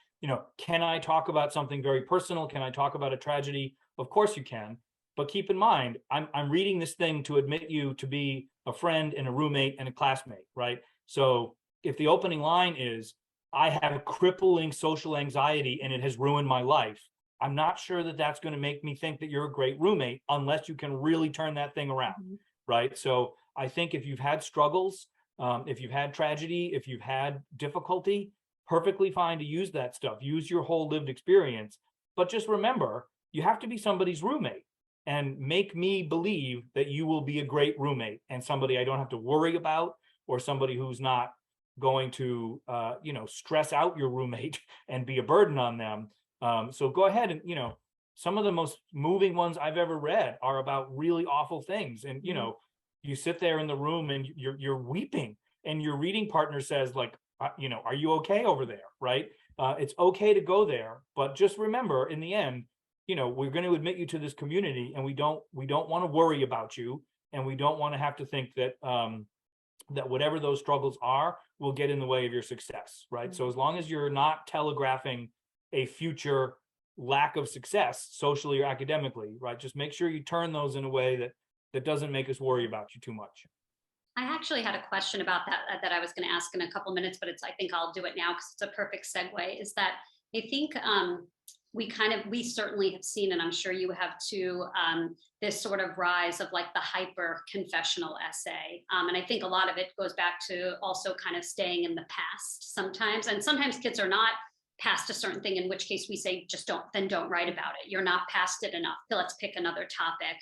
Can I talk about something very personal? Can I talk about a tragedy? Of course you can, but keep in mind, I'm reading this thing to admit you to be a friend and a roommate and a classmate, right? So if the opening line is, I have crippling social anxiety and it has ruined my life, I'm not sure that that's going to make me think that you're a great roommate unless you can really turn that thing around, right? So I think if you've had struggles, if you've had tragedy, if you've had difficulty, perfectly fine to use that stuff. Use your whole lived experience. But just remember, you have to be somebody's roommate and make me believe that you will be a great roommate and somebody I don't have to worry about, or somebody who's not going to, stress out your roommate and be a burden on them. So go ahead and, some of the most moving ones I've ever read are about really awful things. And, you sit there in the room and you're weeping and your reading partner says like, are you okay over there? Right. It's okay to go there, but just remember in the end, we're going to admit you to this community and we don't want to worry about you. And we don't want to have to think that, that whatever those struggles are will get in the way of your success. Right. So as long as you're not telegraphing a future lack of success socially or academically, right, just make sure you turn those in a way that doesn't make us worry about you too much. I actually had a question about that I was going to ask in a couple minutes, but I think I'll do it now because it's a perfect segue. Is that I think we certainly have seen, and I'm sure you have too, this sort of rise of like the hyper confessional essay. And I think a lot of it goes back to also kind of staying in the past sometimes. And sometimes kids are not past a certain thing, in which case we say, just don't write about it. You're not past it enough. Let's pick another topic.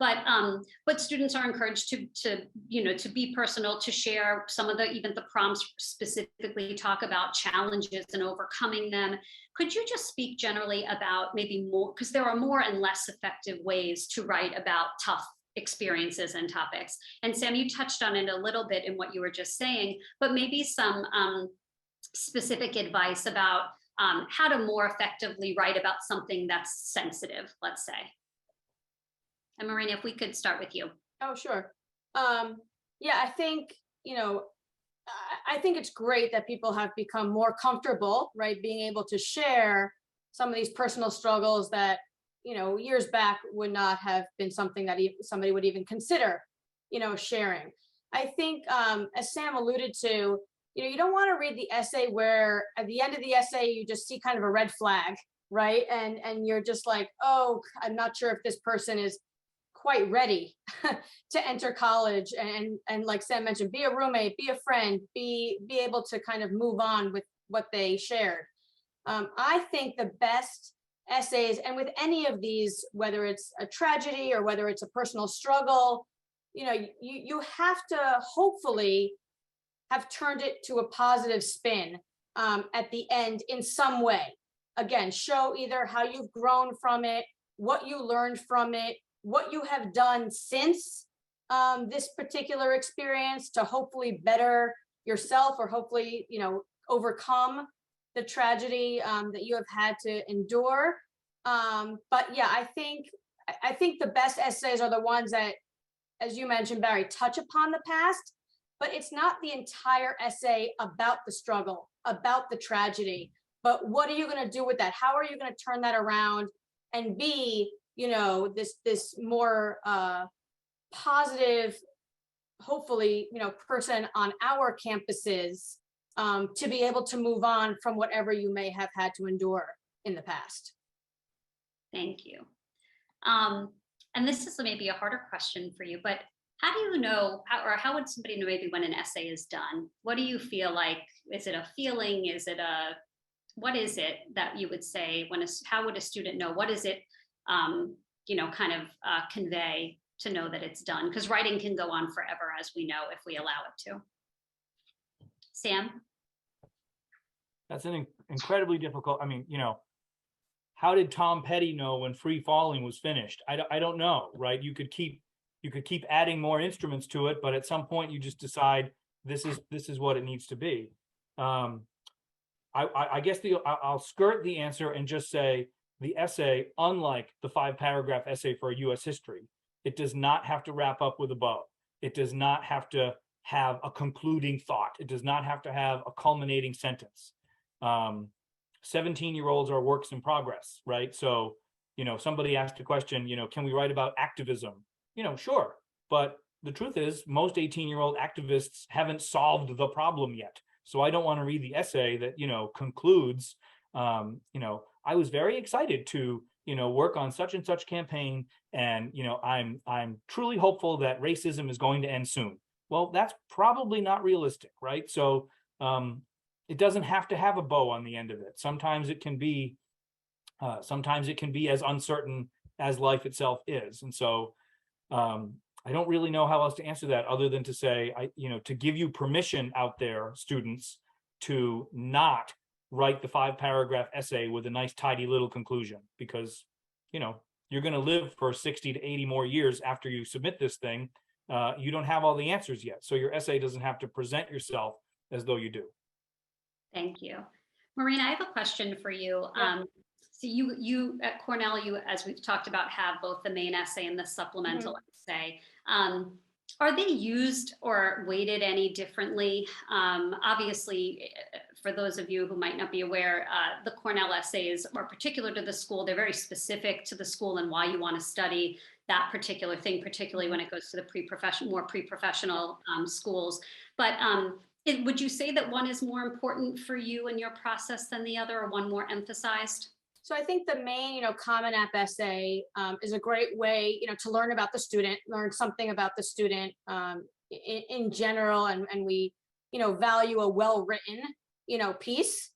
But students are encouraged to be personal, to share some of even the prompts specifically talk about challenges and overcoming them. Could you just speak generally about maybe more, because there are more and less effective ways to write about tough experiences and topics. And Sam, you touched on it a little bit in what you were just saying, but maybe some specific advice about how to more effectively write about something that's sensitive, let's say. And Marina, if we could start with you. Oh, sure. Yeah, I think, I think it's great that people have become more comfortable, right, being able to share some of these personal struggles that, years back would not have been something that somebody would even consider, sharing. I think, as Sam alluded to, you don't want to read the essay where at the end of the essay, you just see kind of a red flag, right? And you're just like, oh, I'm not sure if this person is quite ready to enter college, and like Sam mentioned, be a roommate, be a friend, be able to kind of move on with what they shared. I think the best essays, and with any of these, whether it's a tragedy or whether it's a personal struggle, you have to hopefully have turned it to a positive spin at the end in some way. Again, show either how you've grown from it, what you learned from it, what you have done since this particular experience to hopefully better yourself, or hopefully, overcome the tragedy that you have had to endure. But yeah, I think the best essays are the ones that, as you mentioned, Barry, touch upon the past, but it's not the entire essay about the struggle, about the tragedy, but what are you going to do with that? How are you going to turn that around and be, this more positive, hopefully, person on our campuses to be able to move on from whatever you may have had to endure in the past. Thank you. And this is maybe a harder question for you, but how do you know, how would somebody know maybe when an essay is done? What do you feel like? Is it a feeling? Is it what is it that you would say how would a student know? What is it, kind of convey to know that it's done? Because writing can go on forever, as we know, if we allow it to. Sam? That's an incredibly difficult, how did Tom Petty know when Free Falling was finished? I don't know, right? You could keep adding more instruments to it, but at some point you just decide this is what it needs to be. I guess I'll skirt the answer and just say the essay, unlike the 5-paragraph essay for U.S. history, it does not have to wrap up with a bow. It does not have to have a concluding thought. It does not have to have a culminating sentence. 17-year-olds are works in progress, right? So, somebody asked a question, can we write about activism? Sure. But the truth is, most 18-year-old activists haven't solved the problem yet. So I don't want to read the essay that, concludes, I was very excited to, work on such and such campaign. And, I'm truly hopeful that racism is going to end soon. Well, that's probably not realistic, right? So it doesn't have to have a bow on the end of it. Sometimes it can be as uncertain as life itself is. And so I don't really know how else to answer that other than to say, to give you permission out there, students, to not write the 5-paragraph essay with a nice, tidy little conclusion, because, you're going to live for 60 to 80 more years after you submit this thing. You don't have all the answers yet. So your essay doesn't have to present yourself as though you do. Thank you. Marina, I have a question for you. Yeah. So you at Cornell, as we've talked about, have both the main essay and the supplemental essay. Are they used or weighted any differently? Obviously, for those of you who might not be aware, the Cornell essays are particular to the school. They're very specific to the school and why you want to study that particular thing, particularly when it goes to the more pre-professional schools. But would you say that one is more important for you in your process than the other, or one more emphasized? So I think the main, Common App essay is a great way, to learn about the student, learn something about the student in general, and we, value a well-written, piece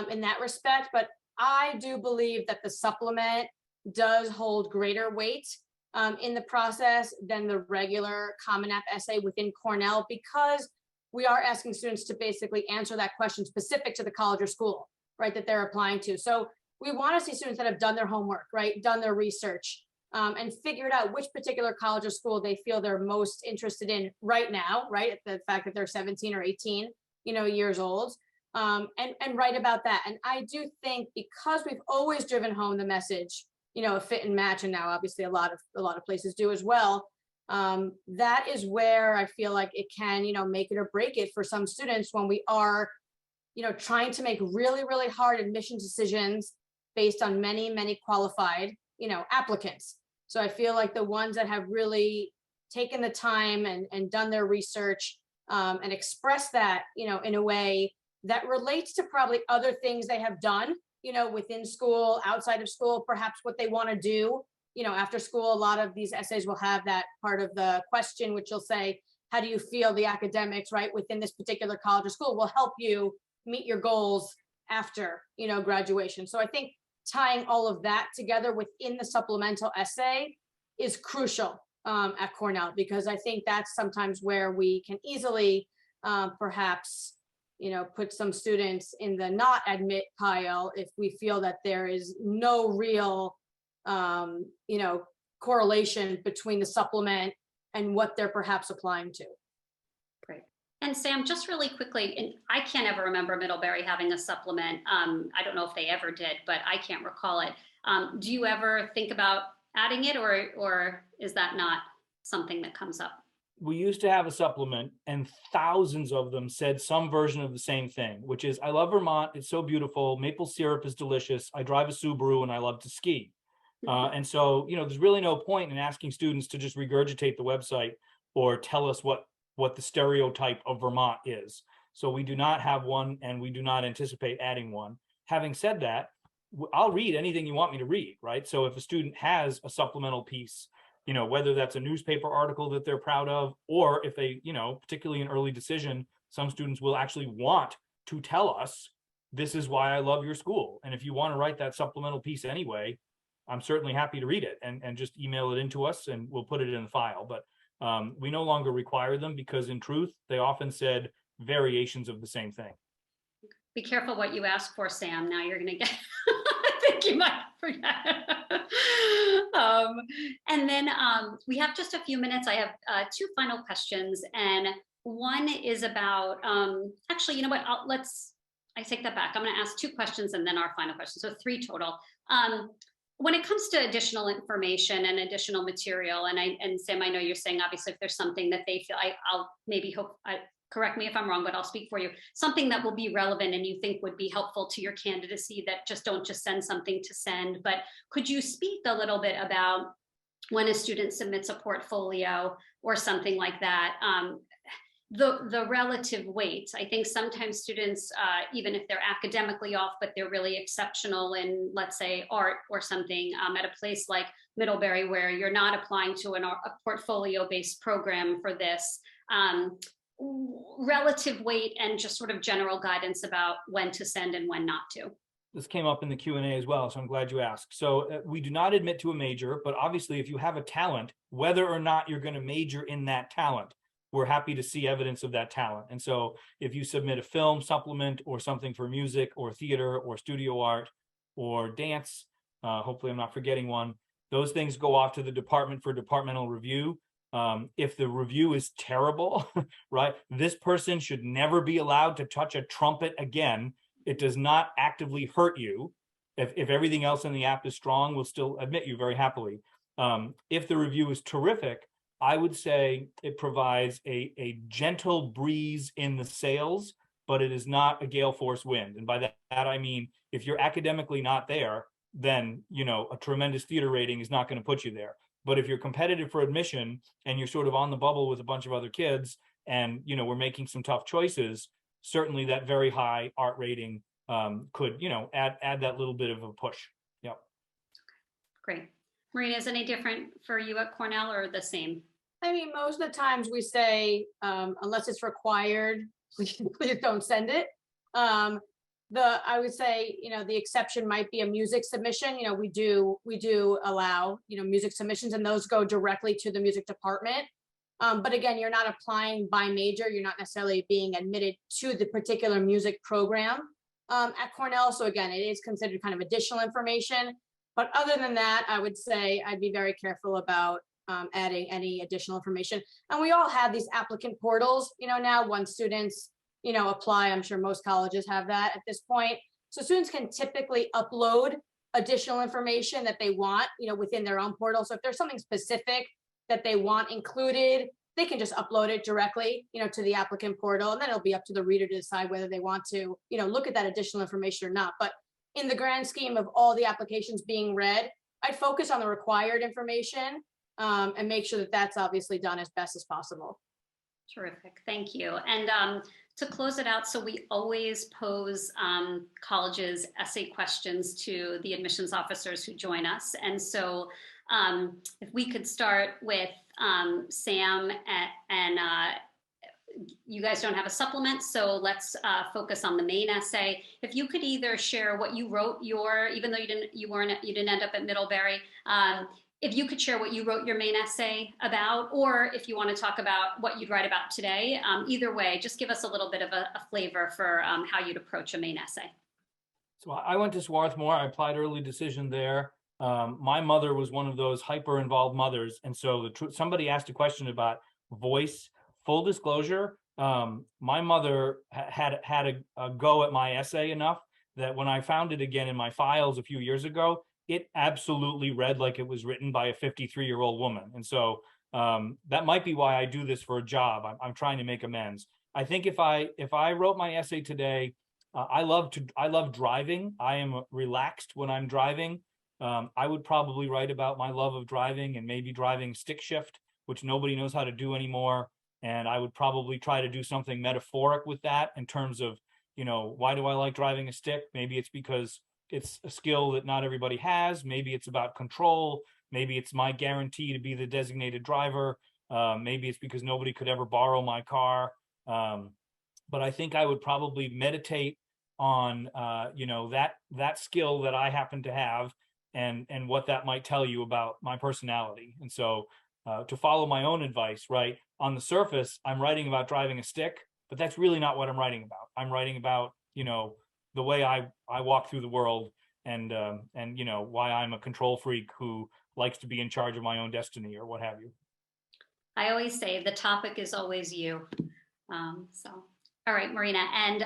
in that respect. But I do believe that the supplement does hold greater weight in the process than the regular Common App essay within Cornell, because we are asking students to basically answer that question specific to the college or school, right, that they're applying to. So we want to see students that have done their homework, right, done their research, and figured out which particular college or school they feel they're most interested in right now, right, the fact that they're 17 or 18, years old, and write about that. And I do think, because we've always driven home the message, a fit and match, and now obviously a lot of places do as well, that is where I feel like it can, make it or break it for some students when we are, trying to make really, really hard admission decisions based on many, many qualified, applicants. So I feel like the ones that have really taken the time and done their research and expressed that, in a way that relates to probably other things they have done, within school, outside of school, perhaps what they want to do, after school. A lot of these essays will have that part of the question, which will say, how do you feel the academics, right, within this particular college or school will help you meet your goals after, graduation. So I think tying all of that together within the supplemental essay is crucial at Cornell, because I think that's sometimes where we can easily perhaps, put some students in the not admit pile if we feel that there is no real, correlation between the supplement and what they're perhaps applying to. Great. And Sam, just really quickly, and I can't ever remember Middlebury having a supplement. I don't know if they ever did, but I can't recall it. Do you ever think about adding it, or is that not something that comes up? We used to have a supplement, and thousands of them said some version of the same thing, which is, I love Vermont. It's so beautiful. Maple syrup is delicious. I drive a Subaru and I love to ski. And so, there's really no point in asking students to just regurgitate the website or tell us what the stereotype of Vermont is. So we do not have one, and we do not anticipate adding one. Having said that, I'll read anything you want me to read, right? So if a student has a supplemental piece, whether that's a newspaper article that they're proud of, or if they, particularly in early decision, some students will actually want to tell us this is why I love your school. And if you want to write that supplemental piece anyway, I'm certainly happy to read it and just email it into us and we'll put it in the file. But we no longer require them because in truth, they often said variations of the same thing. Be careful what you ask for, Sam. Now you're going to get, I think you might forget. And then we have just a few minutes. I have two final questions. And one is about, actually, you know what, I take that back. I'm going to ask two questions and then our final question. So three total. When it comes to additional information and additional material, and Sam, I know you're saying, obviously, if there's something that they feel, I'll maybe hope, correct me if I'm wrong, but I'll speak for you, something that will be relevant and you think would be helpful to your candidacy, that don't just send something to send. But could you speak a little bit about when a student submits a portfolio or something like that, the relative weight? I think sometimes students, even if they're academically off, but they're really exceptional in, let's say, art or something, at a place like Middlebury, where you're not applying to a portfolio-based program for this, relative weight and just sort of general guidance about when to send and when not to. This came up in the Q&A as well, so I'm glad you asked. So we do not admit to a major, but obviously if you have a talent, whether or not you're going to major in that talent, we're happy to see evidence of that talent. And so if you submit a film supplement or something for music or theater or studio art or dance, hopefully I'm not forgetting one, those things go off to the department for departmental review. If the review is terrible, right, this person should never be allowed to touch a trumpet again. It does not actively hurt you. If everything else in the app is strong, we'll still admit you very happily. If the review is terrific, I would say it provides a gentle breeze in the sails, but it is not a gale force wind. And by that I mean, if you're academically not there, then, you know, a tremendous theater rating is not going to put you there. But if you're competitive for admission and you're sort of on the bubble with a bunch of other kids and, you know, we're making some tough choices, certainly that very high art rating could, you know, add that little bit of a push. Yep. Great. Marina, is it any different for you at Cornell or the same? I mean, most of the times we say, unless it's required, please don't send it. I would say, you know, the exception might be a music submission. You know, we do allow, you know, music submissions, and those go directly to the music department. But again, you're not applying by major. You're not necessarily being admitted to the particular music program at Cornell. So again, it is considered kind of additional information. But other than that, I would say I'd be very careful about adding any additional information. And we all have these applicant portals, you know, now once students, you know, apply. I'm sure most colleges have that at this point. So students can typically upload additional information that they want, you know, within their own portal. So if there's something specific that they want included, they can just upload it directly, you know, to the applicant portal, and then it'll be up to the reader to decide whether they want to, you know, look at that additional information or not. But in the grand scheme of all the applications being read, I'd focus on the required information and make sure that that's obviously done as best as possible. Terrific, thank you. And to close it out, so we always pose colleges essay questions to the admissions officers who join us. And so if we could start with Sam, and you guys don't have a supplement, so let's focus on the main essay. If you could either share what you wrote even though you didn't end up at Middlebury, if you could share what you wrote your main essay about, or if you want to talk about what you'd write about today, either way, just give us a little bit of a flavor for how you'd approach a main essay. So I went to Swarthmore. I applied early decision there. My mother was one of those hyper involved mothers. And so somebody asked a question about voice. Full disclosure, my mother had a go at my essay enough that when I found it again in my files a few years ago, it absolutely read like it was written by a 53-year-old woman. And so that might be why I do this for a job. I'm trying to make amends. I think if I wrote my essay today, I love driving. I am relaxed when I'm driving. I would probably write about my love of driving and maybe driving stick shift, which nobody knows how to do anymore. And I would probably try to do something metaphoric with that in terms of, you know, why do I like driving a stick? Maybe it's because it's a skill that not everybody has. Maybe it's about control. Maybe it's my guarantee to be the designated driver. Maybe it's because nobody could ever borrow my car. But I think I would probably meditate on, that skill that I happen to have and what that might tell you about my personality. And so to follow my own advice, right? On the surface, I'm writing about driving a stick, but that's really not what I'm writing about. I'm writing about, the way I walk through the world and why I'm a control freak who likes to be in charge of my own destiny or what have you. I always say the topic is always you. All right, Marina. And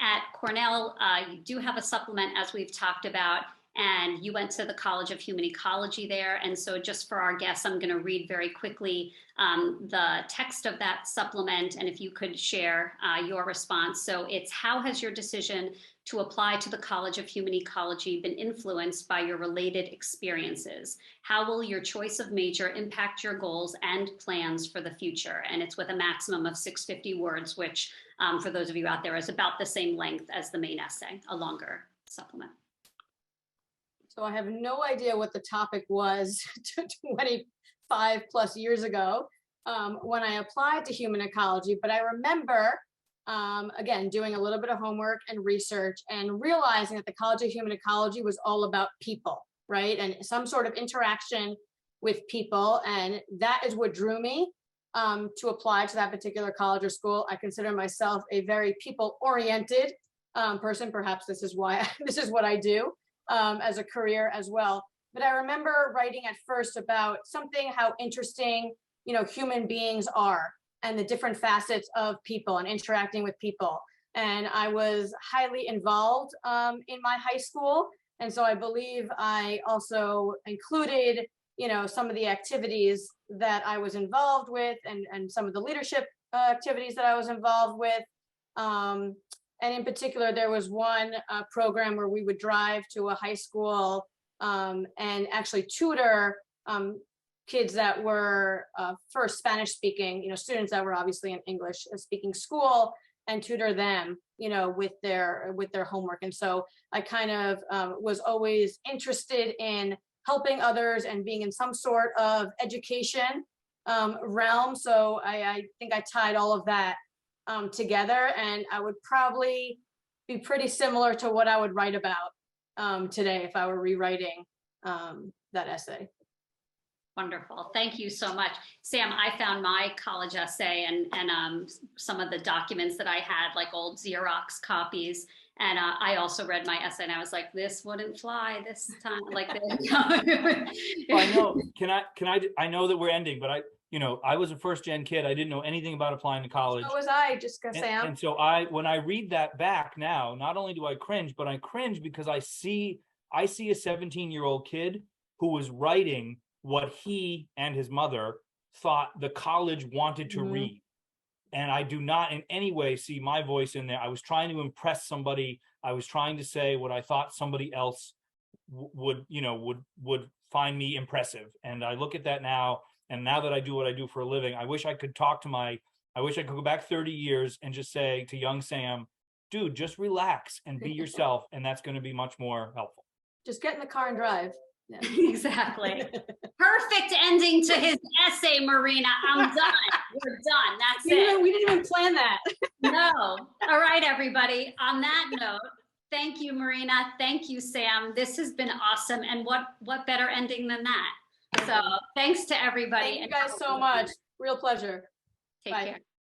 at Cornell, you do have a supplement, as we've talked about, and you went to the College of Human Ecology there. And so just for our guests, I'm going to read very quickly the text of that supplement, and if you could share your response. So it's, how has your decision to apply to the College of Human Ecology been influenced by your related experiences? How will your choice of major impact your goals and plans for the future? And it's with a maximum of 650 words, which for those of you out there is about the same length as the main essay, a longer supplement. So I have no idea what the topic was 25 plus years ago when I applied to human ecology, but I remember, again, doing a little bit of homework and research and realizing that the College of Human Ecology was all about people, right? And some sort of interaction with people. And that is what drew me to apply to that particular college or school. I consider myself a very people-oriented person. Perhaps this is why this is what I do as a career as well. But I remember writing at first about something, how interesting, human beings are and the different facets of people and interacting with people. And I was highly involved in my high school. And so I believe I also included, some of the activities that I was involved with and some of the leadership activities that I was involved with. And in particular, there was one program where we would drive to a high school and actually tutor kids that were first Spanish speaking, students that were obviously in English speaking school, and tutor them, with their homework. And so I kind of was always interested in helping others and being in some sort of education realm. So I think I tied all of that together, and I would probably be pretty similar to what I would write about today if I were rewriting that essay. Wonderful. Thank you so much. Sam, I found my college essay and some of the documents that I had, like old Xerox copies. And I also read my essay and I was like, this wouldn't fly this time. Like, Well, I know, I know that we're ending, but I was a first gen kid. I didn't know anything about applying to college. So was I, Jessica, Sam. And so when I read that back now, not only do I cringe, but I cringe because I see a 17-year-old kid who was writing what he and his mother thought the college wanted to read. And I do not in any way see my voice in there. I was trying to impress somebody. I was trying to say what I thought somebody else would find me impressive. And I look at that now, and now that I do what I do for a living, I wish I could go back 30 years and just say to young Sam, dude, just relax and be yourself. And that's going to be much more helpful. Just get in the car and drive. Yeah. Exactly. Perfect ending to his essay, Marina. I'm done. We're done. That's it. We didn't even plan that. No. All right, everybody. On that note, thank you, Marina. Thank you, Sam. This has been awesome. And what better ending than that? So thanks to everybody. Thank you guys so much. Real pleasure. Take care.